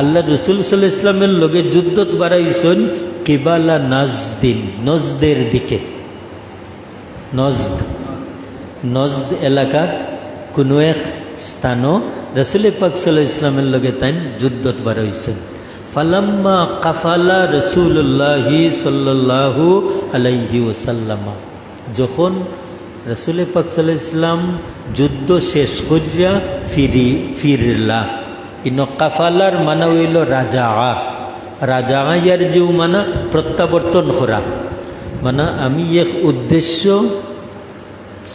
Speaker 1: আল্লাহ রসুল সাল্লাল্লাহু আলাইহি ওয়াসাল্লামের লগে যুদ্ধত বাড়াইছেন কিবালা নাজদিন, নজদের দিকে। নজদ এলাকার কোনো এক স্থানও রসুল পাক সাল্লাল্লাহু আলাইহি ওয়াসাল্লামের লগে তাই যুদ্ধত বাড়াইছেন। ফালাম্মা কাফালা রসুল্লাহি সাল্লাল্লাহু আলাইহি ওয়াসাল্লাম, যখন রসুল পাক সাল্লাল্লাহু আলাইহি ওয়াসাল্লাম যুদ্ধ শেষ করিয়া ফিরলা। ইন কাফালার মানা হইল রাজা। রাজা ইয়ার যে মানা প্রত্যাবর্তন করা, মানা আমি এক উদ্দেশ্য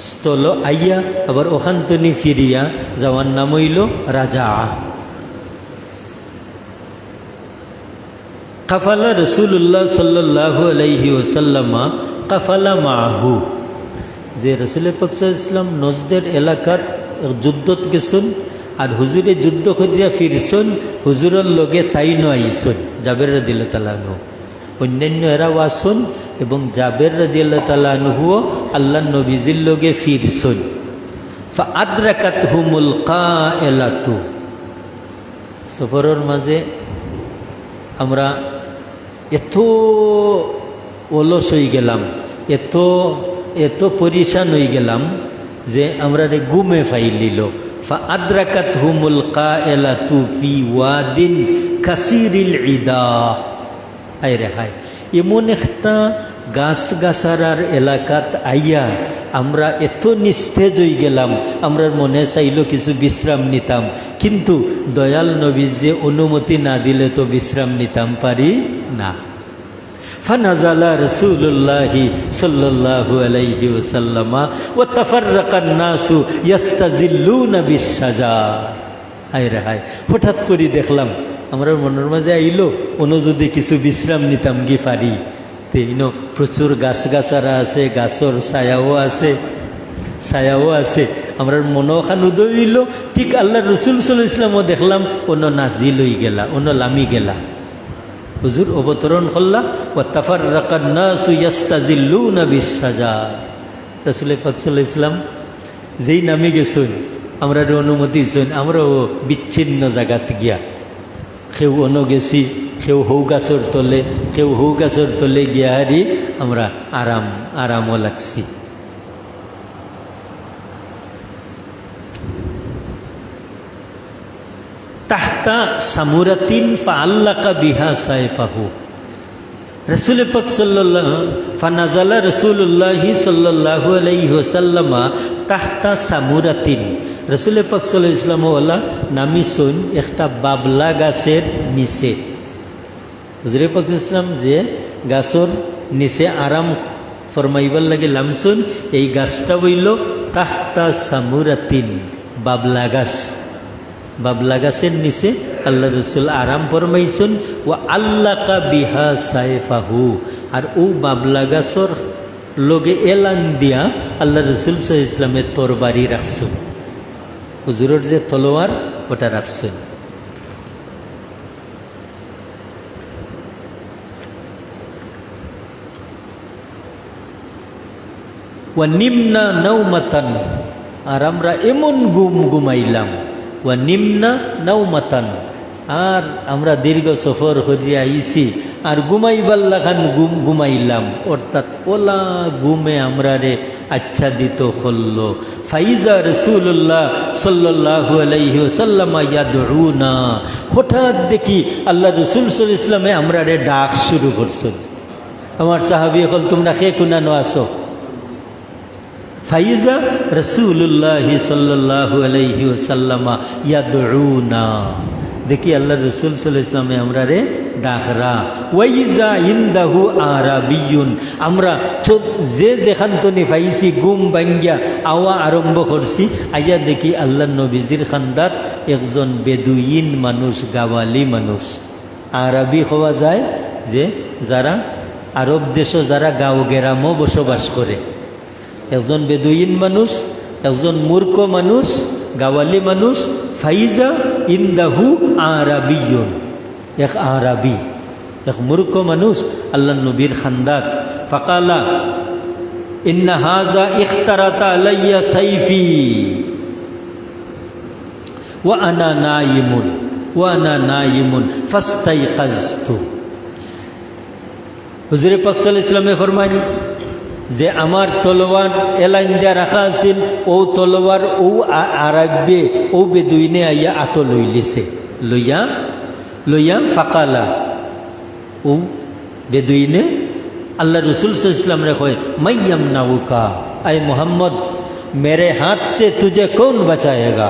Speaker 1: স্থল আইয়া আবার ওখান তনি ফিরিয়া যাওয়ার নাম হইল রাজা। কাফালা রসুল্লাহ সাল্লাল্লাহু আলাইহি ওয়াসাল্লাম কাফালা মাহু, যে রসুল পাক সাল্লাল্লাহু আলাইহি ওয়াসাল্লাম নজদের এলাকার যুদ্ধত গেছেন আর হুজুরে যুদ্ধ করিয়া ফিরছেন, হুজুরের লগে তাইনও আইছেন জাবের রাদিয়াল্লাহু তাআলা আনহু। অন্যান্য এরাও আসন এবং জাবের রাদিয়াল্লাহু তাআলা আনহুও আল্লাহ নবীজির লগে ফিরছেন। ফাআদরাকাতহুমুল কাইলাতু, সফরের মাঝে আমরা এত অলস হয়ে গেলাম, এত পরিশান হয়ে গেলাম যে আমরা গুমে ফাইলিল। ফাআদরাকাতহুমুল কাইলাতু ফি ওয়াদিন কাসিরিল ইদা, হায় রে হায়, এমন একটা গাছ গাছারার এলাকাত আইয়া আমরা এত নিস্তেজ হয়ে গেলাম, আমরার মনে চাইল কিছু বিশ্রাম নিতাম, কিন্তু দয়াল নবী যে অনুমতি না দিলে তো বিশ্রাম নিতাম পারি না। ফানাজালা রাসূলুল্লাহি সাল্লাল্লাহু আলাইহি ওয়াসাল্লাম ওয়া তাফাররাকান নাসু ইয়াস্তাজিল্লুনা বিশ-শাজার। হায় রে হায়, হঠাৎ করে দেখলাম আমরা মনের মাঝে আইলো যদি কিছু বিশ্রাম নিতাম কি পারি, তো প্রচুর গাছ গাছারা আছে, গাছর ছায়াও আছে, আমরা মনও খান উদয় হইল। ঠিক আল্লাহ রসুল সাল্লাল্লাহু আলাইহি ওয়াসাল্লামও দেখলাম নাজিল হই গেলা, লামি গেলা, হুজুর অবতরণ করলা। ওয়া তাফাররাকান নাসু ইয়াস্তাজিল্লুনা বিশ-শাজার। রাসূল পাক সাল্লাল্লাহু আলাইহি ওয়াসাল্লাম যেই নামি গেছেন, আমরা অনুমতি দিয়েছেন, আমরাও বিচ্ছিন্ন জায়গাতে গিয়া কেউ গেছি, কেউ হৌ গাছর তলে গিয়া হারি আমরা আরামও লাগছি। তাহতা সামুরাতিন ফাআল্লাকা বিহা সাইফাহু। রাসূল পাক ফানাজালা রাসূলুল্লাহি সাল্লাল্লাহু আলাইহি ওয়াসাল্লাম তাহতা সামুরাতিন। রাসূল পাক সাল্লাল্লাহু আলাইহি ওয়াসাল্লাম ওয়ালা নামিছুন একটা বাবলা গাছের নিচে। হুজুর পাক ইসলাম যে গাছর নিচে আরাম ফরমাইবার লাগে লামছুন, এই গাছটা হইল তাহতা সামুরাতিন, বাবলা গাছ। বাবলা গাছের নিচে আল্লাহ রসুল আরাম ফরমাইছুন। ও আল্লাকা বিহা সাইফাহু, আর ও বাবলা গাছর লগে এলান দিয়া আল্লাহ রসুল সাল্লাল্লাহু আলাইহি ওয়াসাল্লামের তরবারি রাখছুন, হুজুরের যে তলোয়ার ওটা রাখছুন। ওয়া নিমনা নাওমাতান, আর আমরা এমন ঘুমাইলাম। ওয়া নিমনা নাওমাতান, আর আমরা দীর্ঘ সফর করিয়া আইছি আর ঘুমাইবার লাগান ঘুমাইলাম, অর্থাৎ ওলা ঘুমে আমরা রে আচ্ছাদিত হল। ফাইজা রাসূলুল্লাহ সাল্লাল্লাহু আলাইহি ওয়াসাল্লাম ইয়াদউনা, হঠাৎ দেখি আল্লাহ রসুল সাল্লাল্লাহু আলাইহি ওয়াসাল্লামে আমরা রে ডাক শুরু করছেন। আমার সাহাবী হল, তোমরা কে কুনানো আসো? ফাইজা রাসূলুল্লাহি সাল্লাল্লাহু আলাইহি ওয়াসাল্লাম ইয়াদউনা, দেখি আল্লাহ রসুল সাল্লাল্লাহু আলাইহি ওয়াসাল্লামে আমরা রে ডাকরা। ওয়াইজা ইনদাহু আরাবিয়ুন, আমরা যে যেখান তনি পাইছি ঘুম ভাঙ্গিয়া আওয়া আরম্ভ করছি, আইয়া দেখি আল্লাহ নবীজির খান্দাত একজন বেদুইন মানুষ, গাওয়ালি মানুষ। আরবি হওয়া যায় যে যারা আরব দেশও যারা গাঁও গেরামও বসবাস করে। একজন বেদুইন মানুষ, একজন মূর্খ মানুষ, গাওয়ালি মানুষ। ফাইজা ইনদাহু আরাবিয়ুন, এক আরবি, এক মূর্খ মানুষ আল্লাহ নবীর খান্দাত। ফাকালা ইন্না হাজা ইখতারাতা আলাইয়া সাইফি ওয়া আনা নাইমুন ফাস্তাইকাজতু। হুজুর পাক সাল্লাল্লাহু আলাইহি ওয়াসাল্লাম ফরমান যে আমার তলোয়ার এলাইন দিয়া রাখা আছিল, ও তলোয়ার ও আরবে ও বেদুইনে আইয়া আত লইলিছে, লইয়া ফাকালা, ও বেদুইনে अल्लाह रसूल सल्लल्लाहु अलैहि वसल्लम ने कहा मैयम नाउका, आए मोहम्मद मेरे हाथ से तुझे कौन बचाएगा,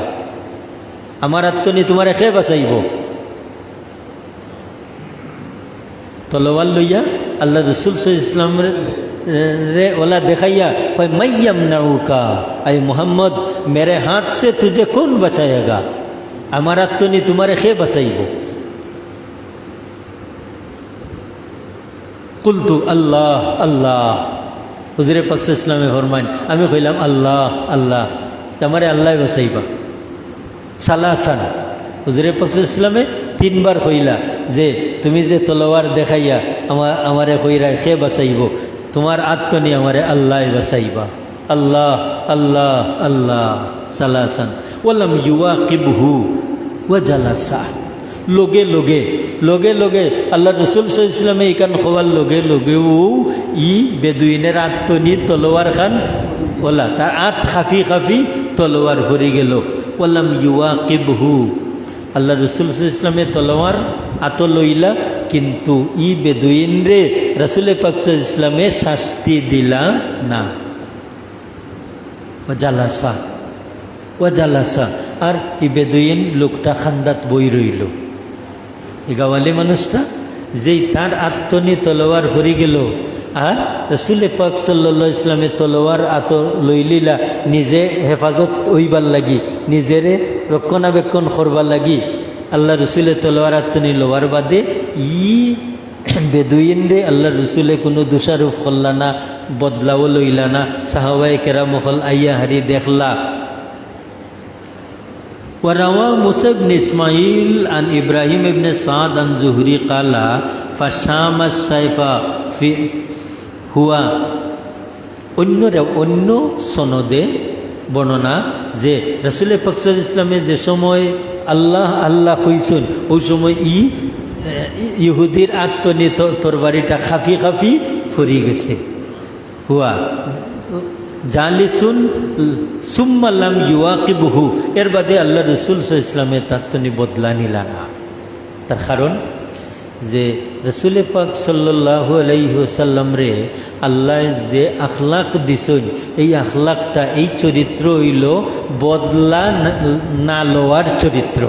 Speaker 1: हमारा तो नहीं तुम्हारे खे बचाइबो। तलवार लइया अल्लाह रसूल सल्लल्लाहु अलैहि वसल्लम रे वाला देखाइया कोई मैयम नाउका, आए मोहम्मद मेरे हाथ से तुझे कौन बचाएगा, हमारा तो नहीं तुम्हारे खे बचाइबो। कुलतु अल्लाह अल्लाह, हुजूर पाक सल्लल्लाहु अलैहि वसल्लम फरमान आमी कइलाम अल्लाह अल्लाह, तमारे अल्लाह बचाइबा। सालासान हुजूर पाक सल्लल्लाहु अलैहि वसल्लम तीन बार कइला जे तुमी जे तलवार देखाइया हमारे कइरा खे बचाइबो, तुम्हार आत्मनि हमारे अल्लाह बचाइबा। अल्लाह अल्लाह अल्लाह सालासान वलम युवाकिबहु वजलसा, लोगे लोगे लोगे लोगे अल्लाह रसूल सल्लल्लाहु अलैहि वसल्लम इकान खबर लोगे लोगे वो इ बेदुइनेर आत्मनि तलवार खान बोला तार आत खाफी खाफी तलवार भरी गेल। वलम युवाकिबहु, अल्लाह रसूल सल्लल्लाहु अलैहि वसल्लम तलवार आत लइला কিন্তু ই বেদুইন রে রাসূল পাক সাল্লাল্লাহু আলাইহি ওয়াসাল্লামে শাস্তি দিলা না। ওয়াজালাসা আর ই বেদুইন লোকটা খান্দাত বই রইল। এই গাওয়ালি মানুষটা যেই তার আত্মনি তলোয়ার হরি গেল, আর রাসূল পাক সাল্লাল্লাহু আলাইহি ওয়াসাল্লামে তলোয়ার আত লইলিলা নিজে হেফাজত হইবার লাগি, নিজেরে রক্ষণাবেক্ষণ করবার লাগি আল্লাহ রসুলে তলোয়ার আত্মনি লওয়ার বাদে ই বেদুইন রে আল্লাহ রসুলে কোনো দোষারোপ করলা না, বদলাও লইলা না। সাহাবায়ে কেরাম হল আইয়া হারি দেখলা। وروى موسى بن إسماعيل عن إبراهيم بن سعد عن زهري قال فشام السيف في هو অন্য সনদে বর্ণনা যে রাসূল পাক সাল্লাল্লাহু আলাইহি ওয়াসাল্লামে যে সময় আল্লাহ আল্লাহ হইছেন ওই সময় ইহুদির আত্মনি তরবারিটা খাফি খাফি ফুরি গেছে। হুয়া জালিসুন সুম্মাল্লাম ইউয়াকিবহু, এর বাদে আল্লাহ রসুল সাল্লাল্লাহু আলাইহি ওয়াসাল্লামের তাত্তনি বদলা নিলা না। তার কারণ যে রসুল পাক সাল্লাল্লাহু আলাইহি ওয়াসাল্লাম রে আল্লাহ যে আখলাক দিছেন, এই আখলাকটা এই চরিত্র হইল বদলা না লওয়ার চরিত্র।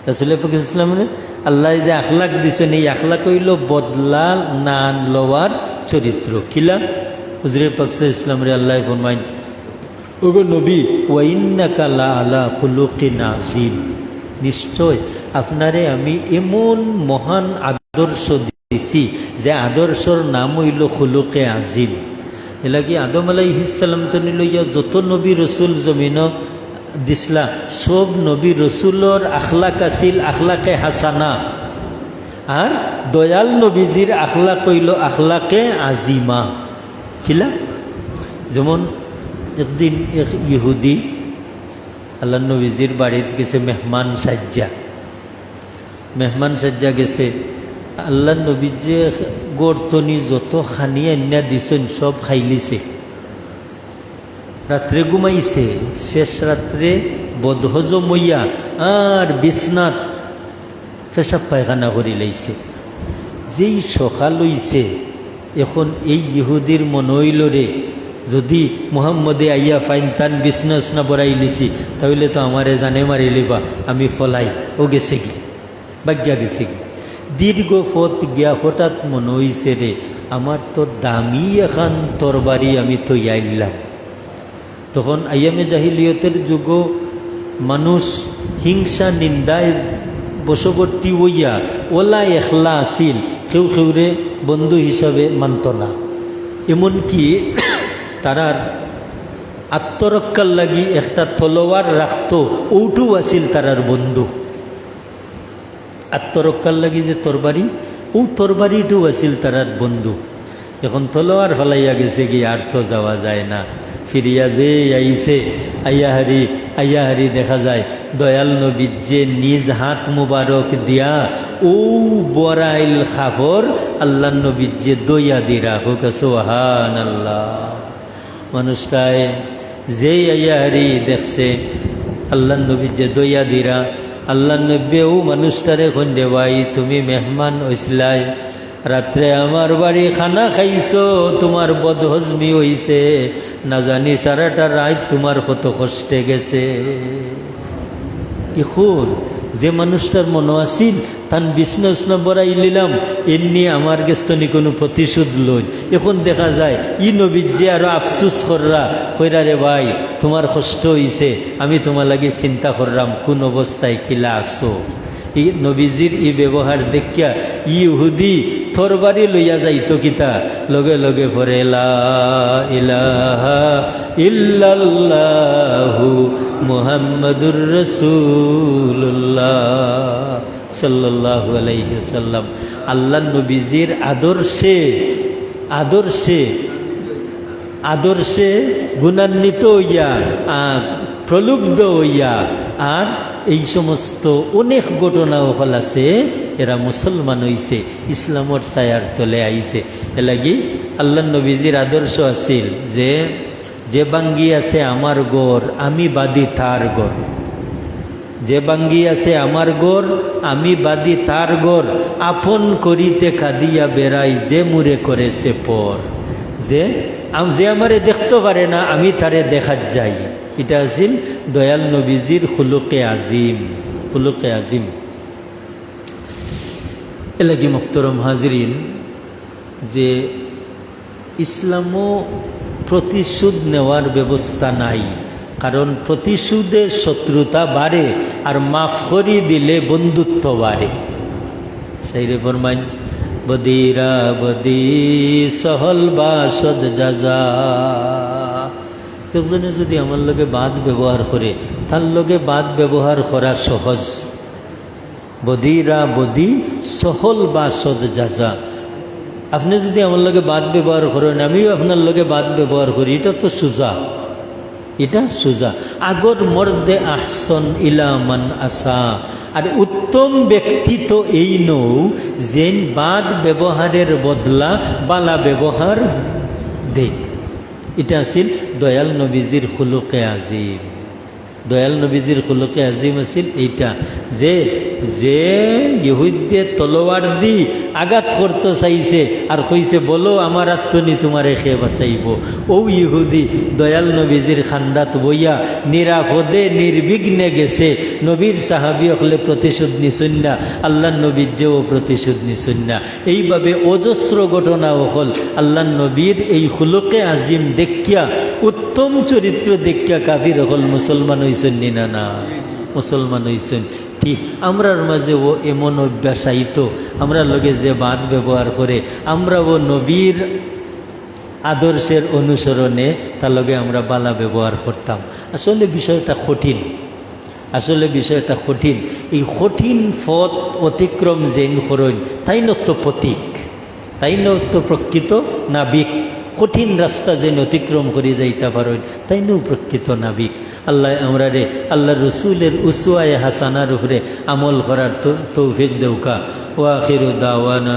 Speaker 1: রসুল পাক ইসলাম রে আল্লাহ যে আখলাক দিছেন, এই আখলাক হইল বদলা না লওয়ার চরিত্র। কিলা হুজুর পাক সাল্লাল্লাহু আলাইহি ওয়াসাল্লাম রে আল্লাহ ফরমাইন, ওগো নবী ওয়া ইন্নাকা লা আলা খুলুকিন আযীম, নিশ্চয় আপনারে আমি এমন মহান আদর্শ দিছি যে আদর্শর নাম হইল খুলুকে আজিম। এলাকি আদম আলাইহিস সালাম তো লইয়া যত নবী রসুল জমিন দিসলা সব নবী রসুলর আখলাক আছিল আখলাকে হাসানা, আর দয়াল নবীজির আখলাক হইল আখলাকে আজিমা। কিলা যেমন একদিন এক ইহুদি আল্লাহ নবীজির বাড়িতে গেছে মেহমান সাজ্জা গেছে। আল্লাহ নবী যে গর্তনি যত খানি আন্যা দিছেন সব খাইলিছে, রাত্রে ঘুমাইছে, শেষ রাত্রে বদহজম হইয়া আর বিছনাত পেশাব পায়খানা করি লাইছে। যেই সকাল হইছে এখন এই ইহুদির মনে হইল রে যদি মুহাম্মদে আইয়া ফাইন তান বিছনাস না বড়াই লিছি তাহলে তো আমারে জানে মারি লিবা, আমি ফলাই। ও গেছে কি বাগ্যা গেছে কি দীর্ঘ পথ গিয়া হঠাৎ মনে হইছে রে আমার তো দামি এখান তরবারি আমি তো আইলাম। তখন আইয়ামে জাহিলিয়তের যুগ মানুষ হিংসা নিন্দায় বশবর্তী হইয়া ওলা এখলা আসিল, কেউ কেউরে বন্ধু হিসাবে মানত না। এমনকি তারার আত্মরক্ষার লাগি একটা তলোয়ার রাখত, ওটু আছিল তারার বন্ধু। আত্মরক্ষার লাগি যে তরবারি, ও তরবারিটাও আছিল তারার বন্ধু। এখন তলোয়ার ফেলাইয়া গেছে কি আর তো যাওয়া যায় না। ফিরিয়া যে আইছে আইয়াহারি দেখা যায় দয়াল নবী যে নিজ হাত মুবারক দিয়া ও বরাইল খাফর আল্লাহ নবী যে দইয়া দিরা হোক সুবহানাল্লাহ। মানুষটায় যেই আইয়াহারি দেখছে আল্লাহ নবী যে দইয়া দিরা, আল্লাহ নবীও মানুষটারে খন্ডে ভাই তুমি মেহমান হইসলাই, রাত্রে আমার বাড়ি খানা খাইছো, তোমার বদহজমি হইছে, না জানি সারাটা রাত তোমার কত কষ্টে গেছে। এখন যে মানুষটার মনে আসিল তান বিষ্ণুস না বড়াই নিলাম এমনি আমার গেস্তনি কোনো প্রতিশোধ লই। এখন দেখা যায় ই নবীর যে আরো আফসুস কররা কইরা রে ভাই তোমার কষ্ট হইছে, আমি তোমার লাগে চিন্তা করলাম কোন অবস্থায় কিলা আসো। ই নবীজির ই ব্যবহার দেখিয়া ইহুদি তরবারি লইয়া যাইতো কিতা লগে লগে পরে লা ইলাহা ইল্লাল্লাহু মুহাম্মাদুর রাসূলুল্লাহ সাল্লাল্লাহু আলাইহি ওয়াসাল্লাম। আল্লাহ নবীজির আদর্শে গুণান্বিত হইয়া প্রলুব্ধ হইয়া আর এই সমস্ত অনেক ঘটনা হল আছে, এরা মুসলমান হইছে, ইসলামর ছায়ার তলে আইছে। এলাগি আল্লাহ নবীজির আদর্শ আছিল যে বাঙ্গি আছে আমার গড় আমি বাদি তার গড়। যে বাঙ্গিয়াছে আমার গোর আমি বাদি তার গোর, আপন করিতে কাঁদিয়া বেড়াই যে মুরে করেছে পর। যে আমারে দেখতে পারে না আমি তারে দেখাত যাই। এটা আছিল দয়াল নবীজির খুলুকে আজিম, খুলুকে আজিম। এলাকি মোহতরম হাজরিন, যে ইসলামও প্রতিশোধ নেওয়ার ব্যবস্থা নাই, কারণ প্রতিশোধে শত্রুতা বাড়ে আর মাফ করি দিলে বন্ধুত্ব বাড়ে। সেইরে ফরমাইন বদিরা বদি সহল বাসদ যাজা। একজনে যদি আমার লগে বাদ ব্যবহার করে তার লগে বাদ ব্যবহার করা সহজ। বদিরা বদি সহল বাসদ যাজা। আপনি যদি আমার লগে বাদ ব্যবহার করেন আমিও আপনার লগে বাদ ব্যবহার করি, এটা তো সোজা, এটা সোজা। আগর মর্দে আহসন ইলামান আসা। আর উত্তম ব্যক্তি তো এই নৌ যেন বাদ ব্যবহারের বদলা বালা ব্যবহার দেয়। এটা আছিল দয়াল নবীজির খুলুকে আজিম। দয়াল নবীজির খুলুকে আজিম আছিল এইটা, যে যে ইহুদে তলোয়ার দি আঘাত করতে চাইছে আর কইছে বলো আমার আত্মনি তোমারে খেয়ে বাঁচাইব, ও ইহুদি দয়াল নবীজির খান্দাত বইয়া নিরাপদে নির্বিঘ্নে গেছে। নবীর সাহাবি হলে প্রতিশোধ নিছুন না, আল্লাহ নবীর যেও প্রতিশোধ নিছুন না। এইভাবে অজস্র ঘটনা হল। আল্লাহ নবীর এই খুলুকে আজিম দেখিয়া, উত্তম চরিত্র দেখিয়া কাফির হল মুসলমান হইছেন নিনা না, মুসলমান হইছেন। ঠিক আমরার মাঝে ও এমন অভ্যাস আইতো, আমরা লগে যে বাদ ব্যবহার করে আমরা ও নবীর আদর্শের অনুসরণে তার লগে আমরা বালা ব্যবহার করতাম। আসলে বিষয়টা কঠিন, আসলে বিষয়টা কঠিন। এই কঠিন পথ অতিক্রম যেন করেন তাই নত্য প্রতীক, তাই নত্য প্রকৃত নাবিক। কঠিন রাস্তা যেন অতিক্রম করে যাইতে পারেন তাই নৌ প্রকৃত নাবিক। আল্লাহ আমরা রে আল্লাহ রসুলের উসওয়ায়ে হাসানার উপরে আমল করার তৌফিক দেউকা। ওয়া আখিরু দাওয়ানা